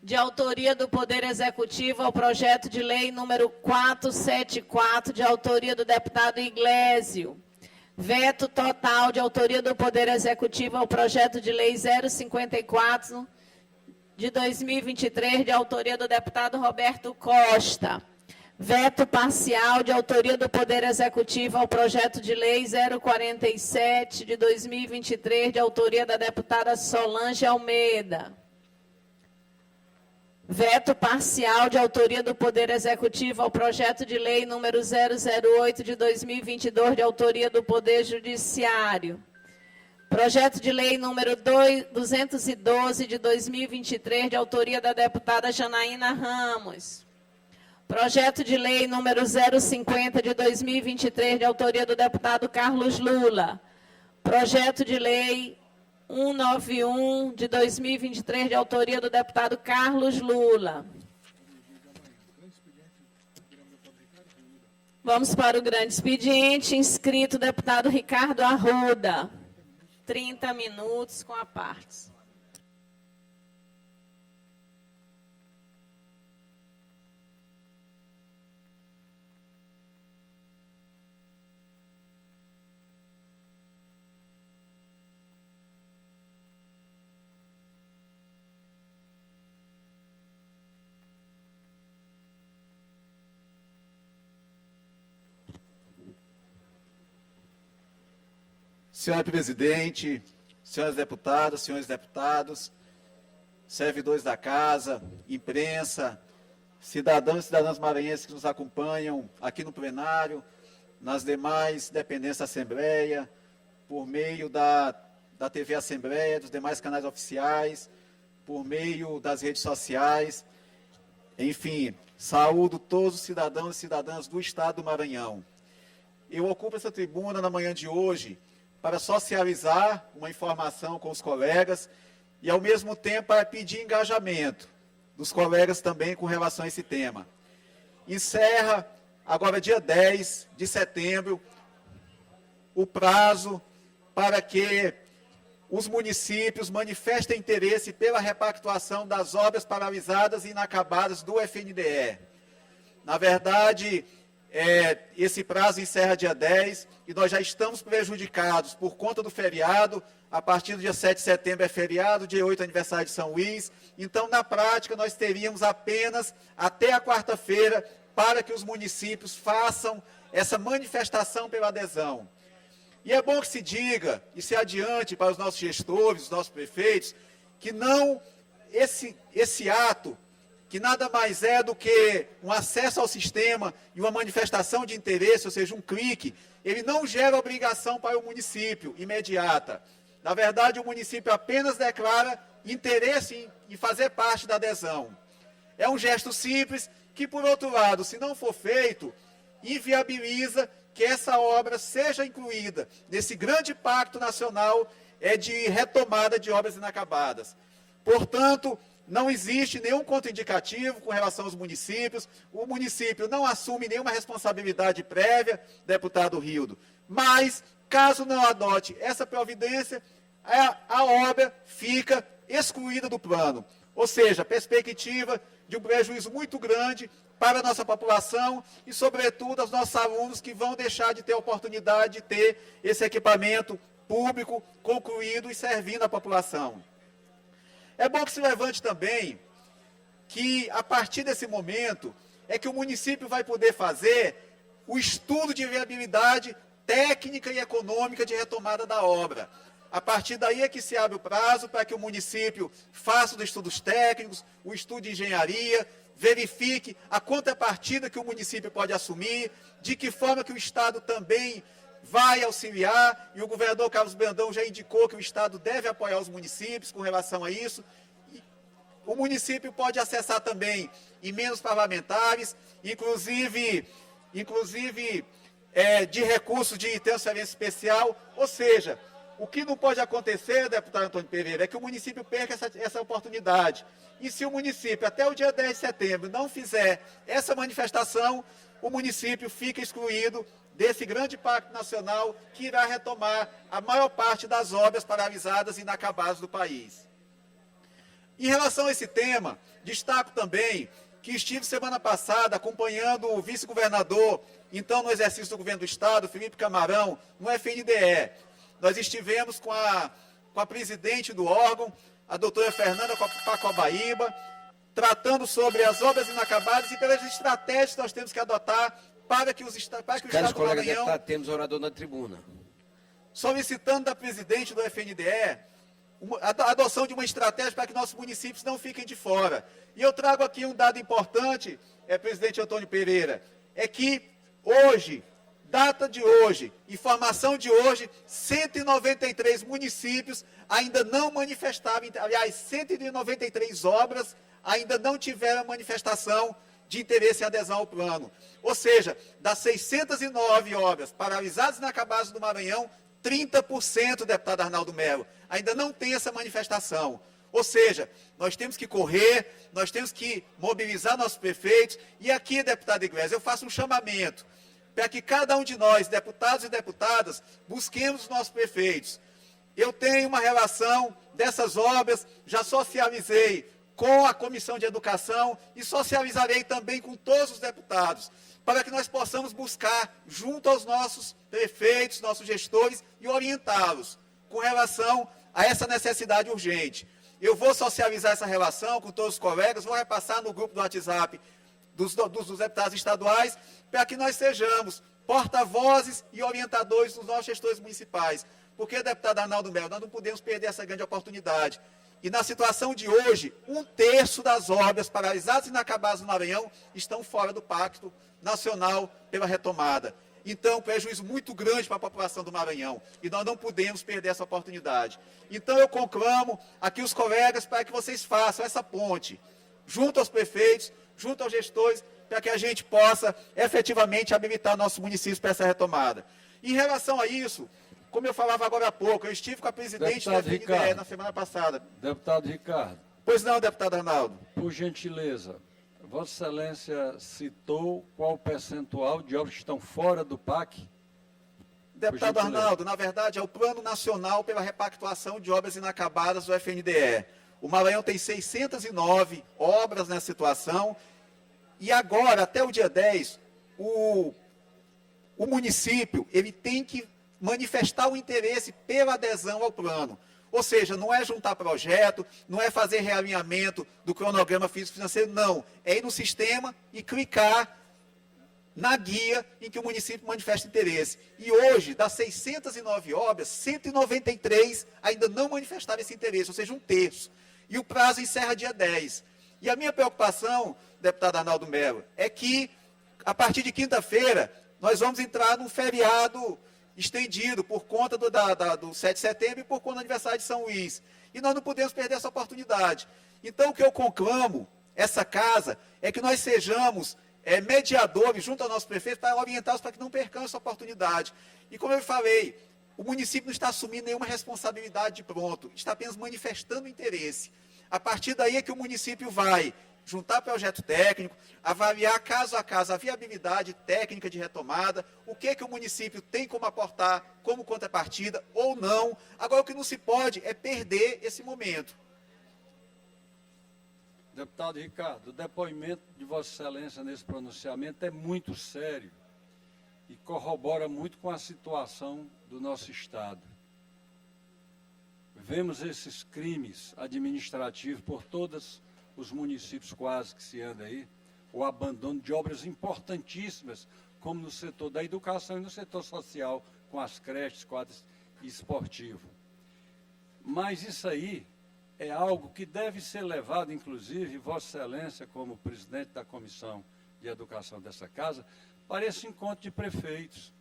de autoria do Poder Executivo ao projeto de lei número 474, de autoria do deputado Iglesio. Veto total de autoria do Poder Executivo ao projeto de lei 054 de 2023, de autoria do deputado Roberto Costa. Veto parcial de autoria do Poder Executivo ao projeto de lei 047 de 2023, de autoria da deputada Solange Almeida. Veto parcial de autoria do Poder Executivo ao projeto de lei número 008 de 2022, de autoria do Poder Judiciário. Projeto de lei número 212 de 2023, de autoria da deputada Janaína Ramos. Projeto de lei número 050 de 2023, de autoria do deputado Carlos Lula. Projeto de lei 191 de 2023, de autoria do deputado Carlos Lula. Vamos para o grande expediente. Inscrito o deputado Ricardo Arruda. 30 minutos com a parte. Senhor presidente, senhoras deputadas, senhores deputados, servidores da casa, imprensa, cidadãos e cidadãs maranhenses que nos acompanham aqui no plenário, nas demais dependências da Assembleia, por meio da TV Assembleia, dos demais canais oficiais, por meio das redes sociais, enfim, saúdo todos os cidadãos e cidadãs do Estado do Maranhão. Eu ocupo essa tribuna na manhã de hoje para socializar uma informação com os colegas e, ao mesmo tempo, para pedir engajamento dos colegas também com relação a esse tema. Encerra, agora dia 10 de setembro, o prazo para que os municípios manifestem interesse pela repactuação das obras paralisadas e inacabadas do FNDE. Na verdade, esse prazo encerra dia 10 e nós já estamos prejudicados por conta do feriado. A partir do dia 7 de setembro é feriado, dia 8 é aniversário de São Luís. Então, na prática, nós teríamos apenas até a quarta-feira para que os municípios façam essa manifestação pela adesão. E é bom que se diga e se adiante para os nossos gestores, os nossos prefeitos, que não esse ato que nada mais é do que um acesso ao sistema e uma manifestação de interesse, ou seja, um clique, ele não gera obrigação para o município imediata. Na verdade, o município apenas declara interesse em fazer parte da adesão. É um gesto simples que, por outro lado, se não for feito, inviabiliza que essa obra seja incluída nesse grande pacto nacional de retomada de obras inacabadas. Portanto, não existe nenhum contraindicativo com relação aos municípios. O município não assume nenhuma responsabilidade prévia, deputado Rildo. Mas, caso não adote essa providência, a obra fica excluída do plano. Ou seja, perspectiva de um prejuízo muito grande para a nossa população e, sobretudo, aos nossos alunos que vão deixar de ter a oportunidade de ter esse equipamento público concluído e servindo a população. É bom que se levante também que, a partir desse momento, é que o município vai poder fazer o estudo de viabilidade técnica e econômica de retomada da obra. A partir daí é que se abre o prazo para que o município faça os estudos técnicos, o estudo de engenharia, verifique a contrapartida que o município pode assumir, de que forma que o Estado também vai auxiliar, e o governador Carlos Brandão já indicou que o Estado deve apoiar os municípios com relação a isso. O município pode acessar também emendas parlamentares, inclusive de recursos de transferência especial. Ou seja, o que não pode acontecer, deputado Antônio Pereira, é que o município perca essa oportunidade. E se o município, até o dia 10 de setembro, não fizer essa manifestação, o município fica excluído desse grande pacto nacional que irá retomar a maior parte das obras paralisadas e inacabadas do país. Em relação a esse tema, destaco também que estive semana passada acompanhando o vice-governador, então no exercício do governo do Estado, Felipe Camarão, no FNDE. Nós estivemos com a presidente do órgão, a doutora Fernanda Pacobaíba, tratando sobre as obras inacabadas e pelas estratégias que nós temos que adotar para que o Estado do Maranhão, temos orador na tribuna. solicitando da presidente do FNDE a adoção de uma estratégia para que nossos municípios não fiquem de fora. E eu trago aqui um dado importante, presidente Antônio Pereira, é que hoje, data de hoje, informação de hoje, 193 municípios ainda não manifestaram, aliás, 193 obras ainda não tiveram manifestação de interesse e adesão ao plano. Ou seja, das 609 obras paralisadas e inacabadas do Maranhão, 30%, deputado Arnaldo Melo, ainda não tem essa manifestação. Ou seja, nós temos que correr, nós temos que mobilizar nossos prefeitos. E aqui, deputado Iglesias, eu faço um chamamento para que cada um de nós, deputados e deputadas, busquemos os nossos prefeitos. Eu tenho uma relação dessas obras, já socializei com a Comissão de Educação e socializarei também com todos os deputados, para que nós possamos buscar, junto aos nossos prefeitos, nossos gestores, e orientá-los com relação a essa necessidade urgente. Eu vou socializar essa relação com todos os colegas, vou repassar no grupo do WhatsApp dos deputados estaduais, para que nós sejamos porta-vozes e orientadores dos nossos gestores municipais. Porque, deputado Arnaldo Melo, nós não podemos perder essa grande oportunidade. E na situação de hoje, 1/3 das obras paralisadas e inacabadas no Maranhão estão fora do Pacto Nacional pela Retomada. Então, prejuízo muito grande para a população do Maranhão. E nós não podemos perder essa oportunidade. Então, eu conclamo aqui os colegas para que vocês façam essa ponte, junto aos prefeitos, junto aos gestores, para que a gente possa efetivamente habilitar nossos municípios para essa retomada. Em relação a isso, como eu falava agora há pouco, eu estive com a presidente da FNDE na semana passada. Deputado Ricardo. Pois não, deputado Arnaldo. Por gentileza, Vossa Excelência citou qual o percentual de obras que estão fora do PAC? Deputado Arnaldo, na verdade, é o Plano Nacional pela Repactuação de Obras Inacabadas do FNDE. O Maranhão tem 609 obras nessa situação. E agora, até o dia 10, o município ele tem que manifestar o interesse pela adesão ao plano. Ou seja, não é juntar projeto, não é fazer realinhamento do cronograma físico-financeiro, não. É ir no sistema e clicar na guia em que o município manifesta interesse. E hoje, das 609 obras, 193 ainda não manifestaram esse interesse, ou seja, 1/3. E o prazo encerra dia 10. E a minha preocupação, deputado Arnaldo Melo, é que, a partir de quinta-feira, nós vamos entrar num feriado estendido por conta do 7 de setembro e por conta do aniversário de São Luís. E nós não podemos perder essa oportunidade. Então, o que eu conclamo, essa casa, é que nós sejamos mediadores junto ao nosso prefeito para orientá-los para que não percam essa oportunidade. E como eu falei, o município não está assumindo nenhuma responsabilidade de pronto, está apenas manifestando interesse. A partir daí é que o município vai juntar projeto técnico, avaliar caso a caso a viabilidade técnica de retomada, o que o município tem como aportar como contrapartida ou não. Agora, o que não se pode é perder esse momento. Deputado Ricardo, o depoimento de Vossa Excelência nesse pronunciamento é muito sério e corrobora muito com a situação do nosso Estado. Vemos esses crimes administrativos por todos os municípios quase que se anda aí, o abandono de obras importantíssimas, como no setor da educação e no setor social, com as creches, quadros esportivos. Mas isso aí é algo que deve ser levado, inclusive, Vossa Excelência, como presidente da Comissão de Educação dessa casa, para esse encontro de prefeitos,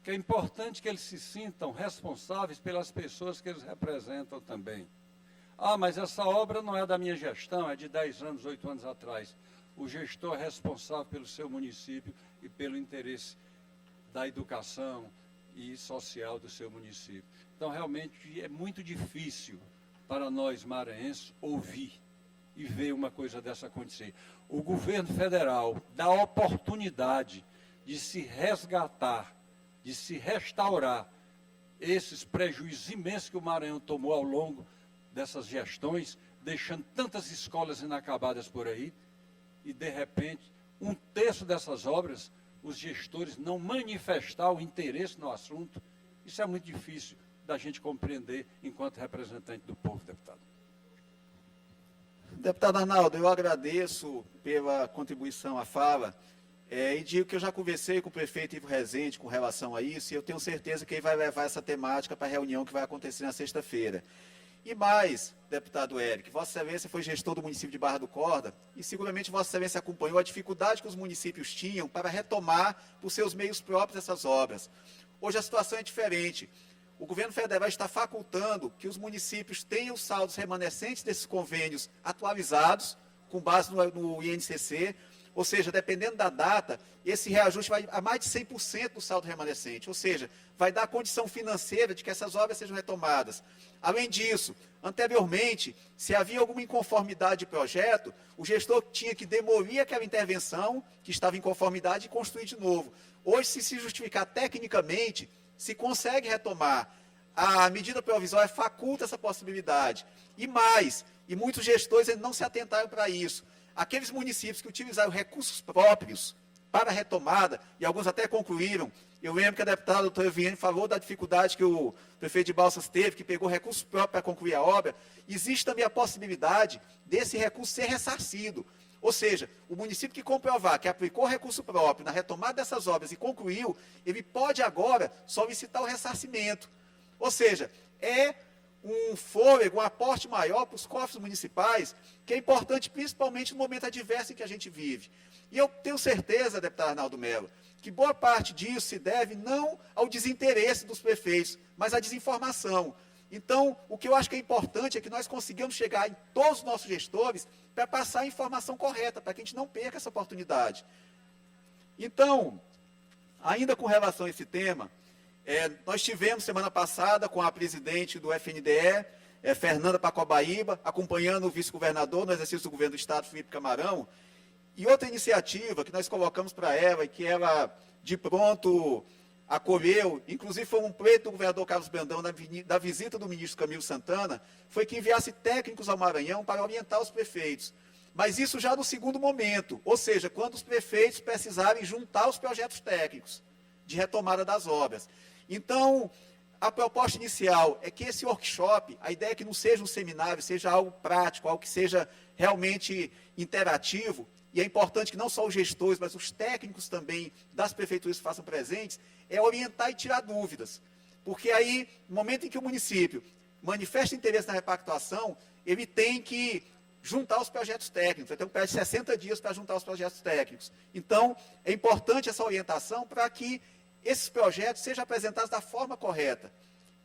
que é importante que eles se sintam responsáveis pelas pessoas que eles representam também. Ah, mas essa obra não é da minha gestão, é de 10 anos, 8 anos atrás. O gestor é responsável pelo seu município e pelo interesse da educação e social do seu município. Então, realmente, é muito difícil para nós maranhenses ouvir e ver uma coisa dessa acontecer. O governo federal dá a oportunidade de se resgatar, de se restaurar esses prejuízos imensos que o Maranhão tomou ao longo dessas gestões, deixando tantas escolas inacabadas por aí, e, de repente, 1/3 dessas obras, os gestores não manifestar o interesse no assunto. Isso é muito difícil da gente compreender enquanto representante do povo, deputado. Deputado Arnaldo, eu agradeço pela contribuição à fala e digo que eu já conversei com o prefeito Ivo Rezende com relação a isso e eu tenho certeza que ele vai levar essa temática para a reunião que vai acontecer na sexta-feira. E mais, deputado Eric, Vossa Excelência foi gestor do município de Barra do Corda e seguramente Vossa Excelência acompanhou a dificuldade que os municípios tinham para retomar por seus meios próprios essas obras. Hoje a situação é diferente. O governo federal está facultando que os municípios tenham os saldos remanescentes desses convênios atualizados, com base no INCC, ou seja, dependendo da data, esse reajuste vai a mais de 100% do saldo remanescente, ou seja, vai dar condição financeira de que essas obras sejam retomadas. Além disso, anteriormente, se havia alguma inconformidade de projeto, o gestor tinha que demolir aquela intervenção que estava em conformidade e construir de novo. Hoje, se justificar tecnicamente, se consegue retomar. A medida provisória faculta essa possibilidade. E mais, e muitos gestores ainda não se atentaram para isso. Aqueles municípios que utilizaram recursos próprios para a retomada, e alguns até concluíram, eu lembro que a deputada doutora Eviane falou da dificuldade que o prefeito de Balsas teve, que pegou recursos próprios para concluir a obra, existe também a possibilidade desse recurso ser ressarcido. Ou seja, o município que comprovar que aplicou recurso próprio na retomada dessas obras e concluiu, ele pode agora solicitar o ressarcimento. Ou seja, é um fôlego, um aporte maior para os cofres municipais, que é importante principalmente no momento adverso em que a gente vive. E eu tenho certeza, deputado Arnaldo Melo, que boa parte disso se deve não ao desinteresse dos prefeitos, mas à desinformação. Então, o que eu acho que é importante é que nós consigamos chegar em todos os nossos gestores para passar a informação correta, para que a gente não perca essa oportunidade. Então, ainda com relação a esse tema, nós tivemos semana passada com a presidente do FNDE, Fernanda Pacobaíba, acompanhando o vice-governador no exercício do governo do Estado, Felipe Camarão, e outra iniciativa que nós colocamos para ela e que ela, de pronto, acolheu, inclusive foi um pleito do governador Carlos Brandão da visita do ministro Camilo Santana, foi que enviasse técnicos ao Maranhão para orientar os prefeitos. Mas isso já no segundo momento, ou seja, quando os prefeitos precisarem juntar os projetos técnicos de retomada das obras. Então, a proposta inicial é que esse workshop, a ideia é que não seja um seminário, seja algo prático, algo que seja realmente interativo, e é importante que não só os gestores, mas os técnicos também das prefeituras se façam presentes, é orientar e tirar dúvidas. Porque aí, no momento em que o município manifesta interesse na repactuação, ele tem que juntar os projetos técnicos. Vai ter um prazo de 60 dias para juntar os projetos técnicos. Então, é importante essa orientação para que esses projetos sejam apresentados da forma correta,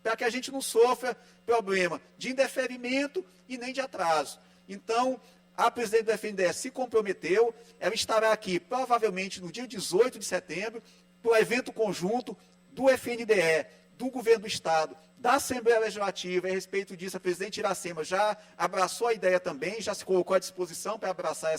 para que a gente não sofra problema de indeferimento e nem de atraso. Então, a presidente do FNDE se comprometeu, ela estará aqui provavelmente no dia 18 de setembro, para o evento conjunto do FNDE, do Governo do Estado, da Assembleia Legislativa. E a respeito disso, a presidente Iracema já abraçou a ideia também, já se colocou à disposição para abraçar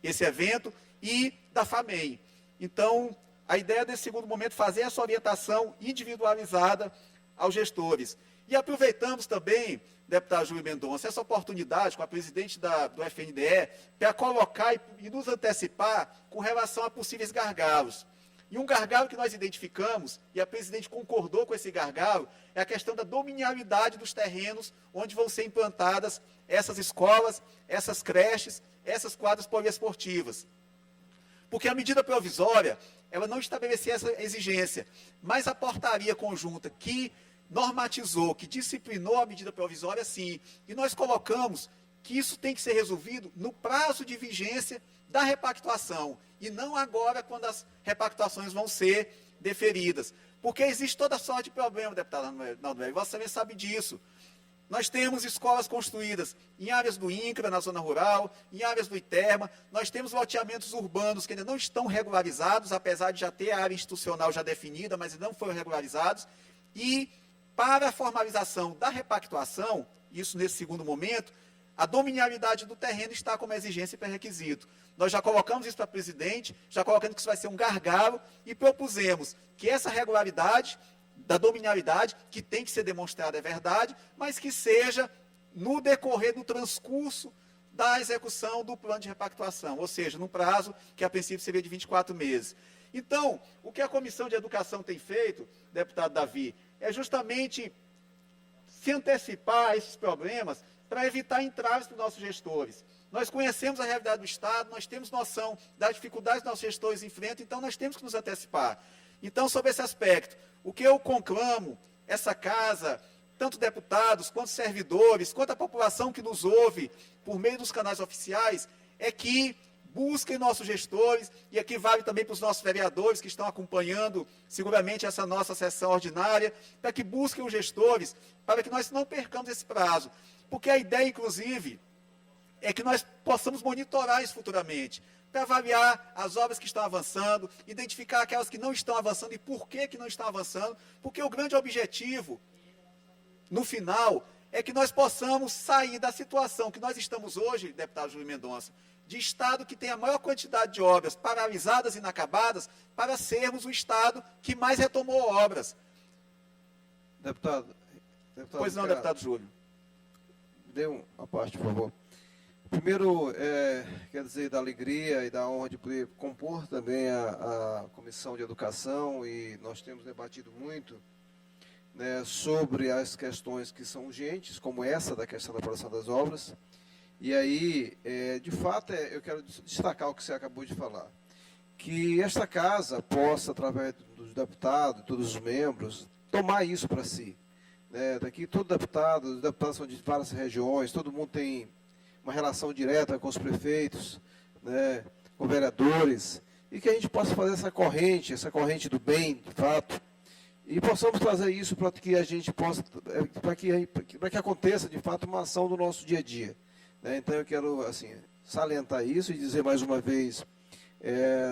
esse evento, e da FAMEI. Então, a ideia desse segundo momento é fazer essa orientação individualizada aos gestores. E aproveitamos também, deputado Júlio Mendonça, essa oportunidade com a presidente do FNDE para colocar e nos antecipar com relação a possíveis gargalos. E um gargalo que nós identificamos, e a presidente concordou com esse gargalo, é a questão da dominialidade dos terrenos onde vão ser implantadas essas escolas, essas creches, essas quadras poliesportivas. Porque a medida provisória, ela não estabelecia essa exigência, mas a portaria conjunta que normatizou, que disciplinou a medida provisória, sim. E nós colocamos que isso tem que ser resolvido no prazo de vigência da repactuação, e não agora quando as repactuações vão ser deferidas. Porque existe toda sorte de problema, deputado Naldo, e você também sabe disso. Nós temos escolas construídas em áreas do INCRA, na zona rural, em áreas do ITERMA, nós temos loteamentos urbanos que ainda não estão regularizados, apesar de já ter a área institucional já definida, mas não foram regularizados, e para a formalização da repactuação, isso nesse segundo momento, a dominialidade do terreno está como exigência e pré-requisito. Nós já colocamos isso para a presidente, já colocamos que isso vai ser um gargalo, e propusemos que essa regularidade da dominialidade, que tem que ser demonstrada, é verdade, mas que seja no decorrer do transcurso da execução do plano de repactuação, ou seja, num prazo que a princípio seria de 24 meses. Então, o que a Comissão de Educação tem feito, deputado Davi, é justamente se antecipar a esses problemas para evitar entraves para os nossos gestores. Nós conhecemos a realidade do Estado, nós temos noção das dificuldades que nossos gestores enfrentam, então nós temos que nos antecipar. Então, sobre esse aspecto, o que eu conclamo, essa casa, tanto deputados, quanto servidores, quanto a população que nos ouve por meio dos canais oficiais, é que busquem nossos gestores, e aqui vale também para os nossos vereadores que estão acompanhando seguramente essa nossa sessão ordinária, para que busquem os gestores, para que nós não percamos esse prazo. Porque a ideia, inclusive, é que nós possamos monitorar isso futuramente, para avaliar as obras que estão avançando, identificar aquelas que não estão avançando e por que não estão avançando, porque o grande objetivo, no final, é que nós possamos sair da situação que nós estamos hoje, deputado Júlio Mendonça, de Estado que tem a maior quantidade de obras paralisadas e inacabadas, para sermos o Estado que mais retomou obras. Deputado Pois não, deputado Júlio. Dê uma parte, por favor. Primeiro, quer dizer, da alegria e da honra de poder compor também a Comissão de Educação, e nós temos debatido muito, né, sobre as questões que são urgentes, como essa da questão da aprovação das obras. E aí, de fato, eu quero destacar o que você acabou de falar, que esta casa possa, através dos deputados, todos os membros, tomar isso para si. Né? Daqui, todo deputado, os deputados são de várias regiões, todo mundo tem uma relação direta com os prefeitos, né, com vereadores, e que a gente possa fazer essa corrente do bem, de fato, e possamos trazer isso para que a gente possa, para que aconteça, de fato, uma ação do nosso dia a dia. Né? Então, eu quero, assim, salientar isso e dizer mais uma vez,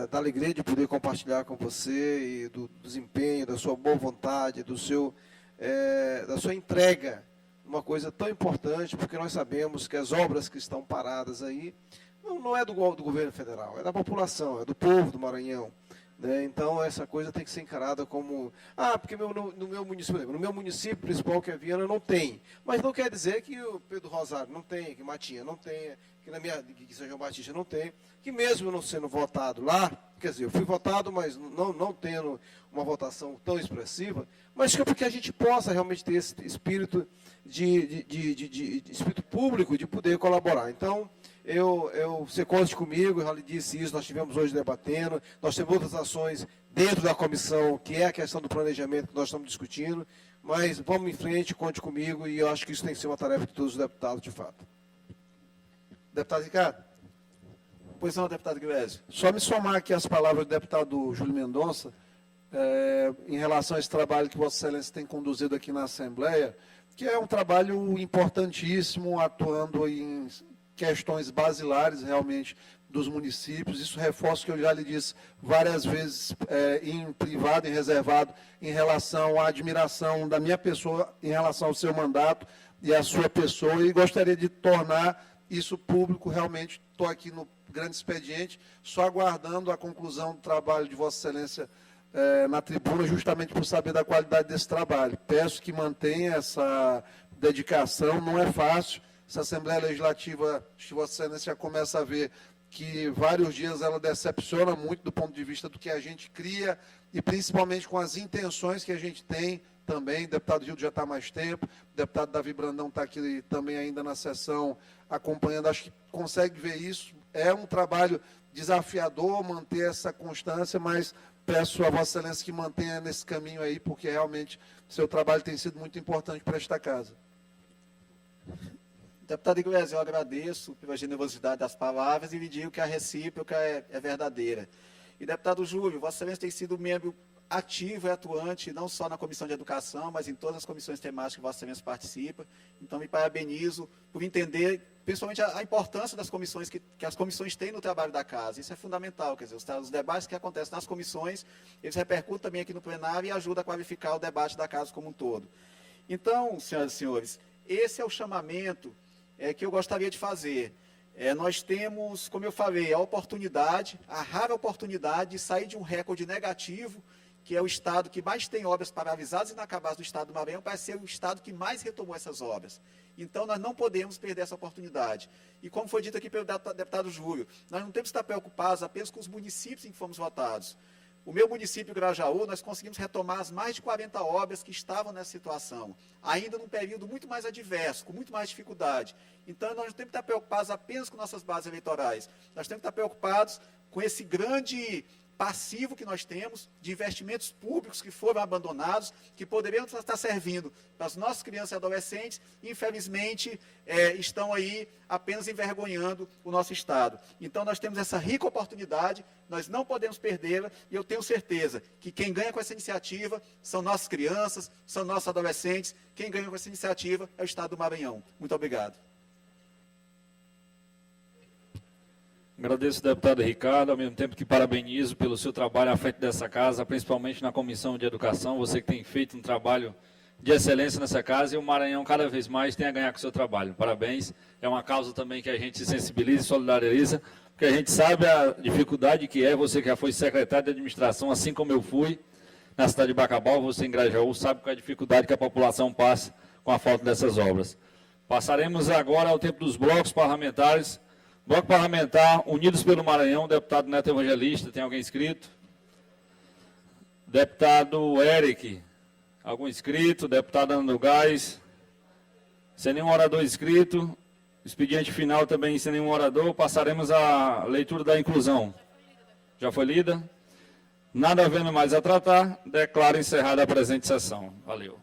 da alegria de poder compartilhar com você, e do desempenho, da sua boa vontade, da sua entrega, uma coisa tão importante, porque nós sabemos que as obras que estão paradas aí não é do governo federal, é da população, é do povo do Maranhão. Né? Então, essa coisa tem que ser encarada como... porque no meu município principal, que é Viana, não tem. Mas não quer dizer que o Pedro Rosário não tem, que Matinha não tem, que São João Batista não tem, que mesmo não sendo votado lá, quer dizer, eu fui votado, mas não tendo uma votação tão expressiva, mas que é porque a gente possa realmente ter esse espírito de espírito público de poder colaborar. Então, você conte comigo, eu já lhe disse isso, nós estivemos hoje debatendo, nós temos outras ações dentro da comissão, que é a questão do planejamento que nós estamos discutindo, mas vamos em frente, conte comigo, e eu acho que isso tem que ser uma tarefa de todos os deputados, de fato. Deputado Ricardo. Pois não, deputado Guilherme. Só me somar aqui as palavras do deputado Júlio Mendonça, em relação a esse trabalho que Vossa Excelência tem conduzido aqui na Assembleia, que é um trabalho importantíssimo, atuando em questões basilares, realmente, dos municípios. Isso reforça o que eu já lhe disse várias vezes em privado, em reservado, em relação à admiração da minha pessoa, em relação ao seu mandato e à sua pessoa, e gostaria de tornar isso público. Realmente estou aqui no grande expediente, só aguardando a conclusão do trabalho de Vossa Excelência na tribuna, justamente por saber da qualidade desse trabalho. Peço que mantenha essa dedicação, não é fácil. Essa Assembleia Legislativa, Vossa Excelência já começa a ver que vários dias ela decepciona muito do ponto de vista do que a gente cria e principalmente com as intenções que a gente tem também. O deputado Gildo já está há mais tempo, o deputado Davi Brandão está aqui também ainda na sessão acompanhando, acho que consegue ver isso. É um trabalho desafiador manter essa constância, mas peço a Vossa Excelência que mantenha nesse caminho aí, porque realmente o seu trabalho tem sido muito importante para esta casa. Deputado Iglesias, eu agradeço pela generosidade das palavras e lhe digo que a recíproca é verdadeira. E, deputado Júlio, Vossa Excelência tem sido membro ativo e atuante, não só na Comissão de Educação, mas em todas as comissões temáticas que Vossa Excelência participa. Então, me parabenizo por entender, principalmente, a importância das comissões que as comissões têm no trabalho da casa. Isso é fundamental, quer dizer, os debates que acontecem nas comissões, eles repercutem também aqui no plenário e ajudam a qualificar o debate da casa como um todo. Então, senhoras e senhores, esse é o chamamento que eu gostaria de fazer. Nós temos, como eu falei, a rara oportunidade de sair de um recorde negativo, que é o estado que mais tem obras paralisadas e inacabadas do estado do Maranhão, para ser o estado que mais retomou essas obras. Então, nós não podemos perder essa oportunidade. E como foi dito aqui pelo deputado Júlio, nós não temos que estar preocupados apenas com os municípios em que fomos votados. O meu município, Grajaú, nós conseguimos retomar as mais de 40 obras que estavam nessa situação, ainda num período muito mais adverso, com muito mais dificuldade. Então, nós não temos que estar preocupados apenas com nossas bases eleitorais. Nós temos que estar preocupados com esse grande passivo que nós temos de investimentos públicos que foram abandonados, que poderiam estar servindo para as nossas crianças e adolescentes, e, infelizmente, estão aí apenas envergonhando o nosso Estado. Então, nós temos essa rica oportunidade, nós não podemos perdê-la, e eu tenho certeza que quem ganha com essa iniciativa são nossas crianças, são nossos adolescentes, quem ganha com essa iniciativa é o Estado do Maranhão. Muito obrigado. Agradeço ao deputado Ricardo, ao mesmo tempo que parabenizo pelo seu trabalho à frente dessa casa, principalmente na Comissão de Educação, você que tem feito um trabalho de excelência nessa casa, e o Maranhão cada vez mais tem a ganhar com o seu trabalho. Parabéns, é uma causa também que a gente se sensibiliza e solidariza, porque a gente sabe a dificuldade que é, você que já foi secretário de administração, assim como eu fui, na cidade de Bacabal, você em Grajaú, sabe qual é a dificuldade que a população passa com a falta dessas obras. Passaremos agora ao tempo dos blocos parlamentares. Bloco Parlamentar Unidos pelo Maranhão, deputado Neto Evangelista, tem alguém inscrito? Deputado Eric, algum inscrito? Deputado Ana do Gás, sem nenhum orador inscrito. Expediente final também sem nenhum orador. Passaremos à leitura da inclusão. Já foi lida? Nada havendo mais a tratar, declaro encerrada a presente sessão. Valeu.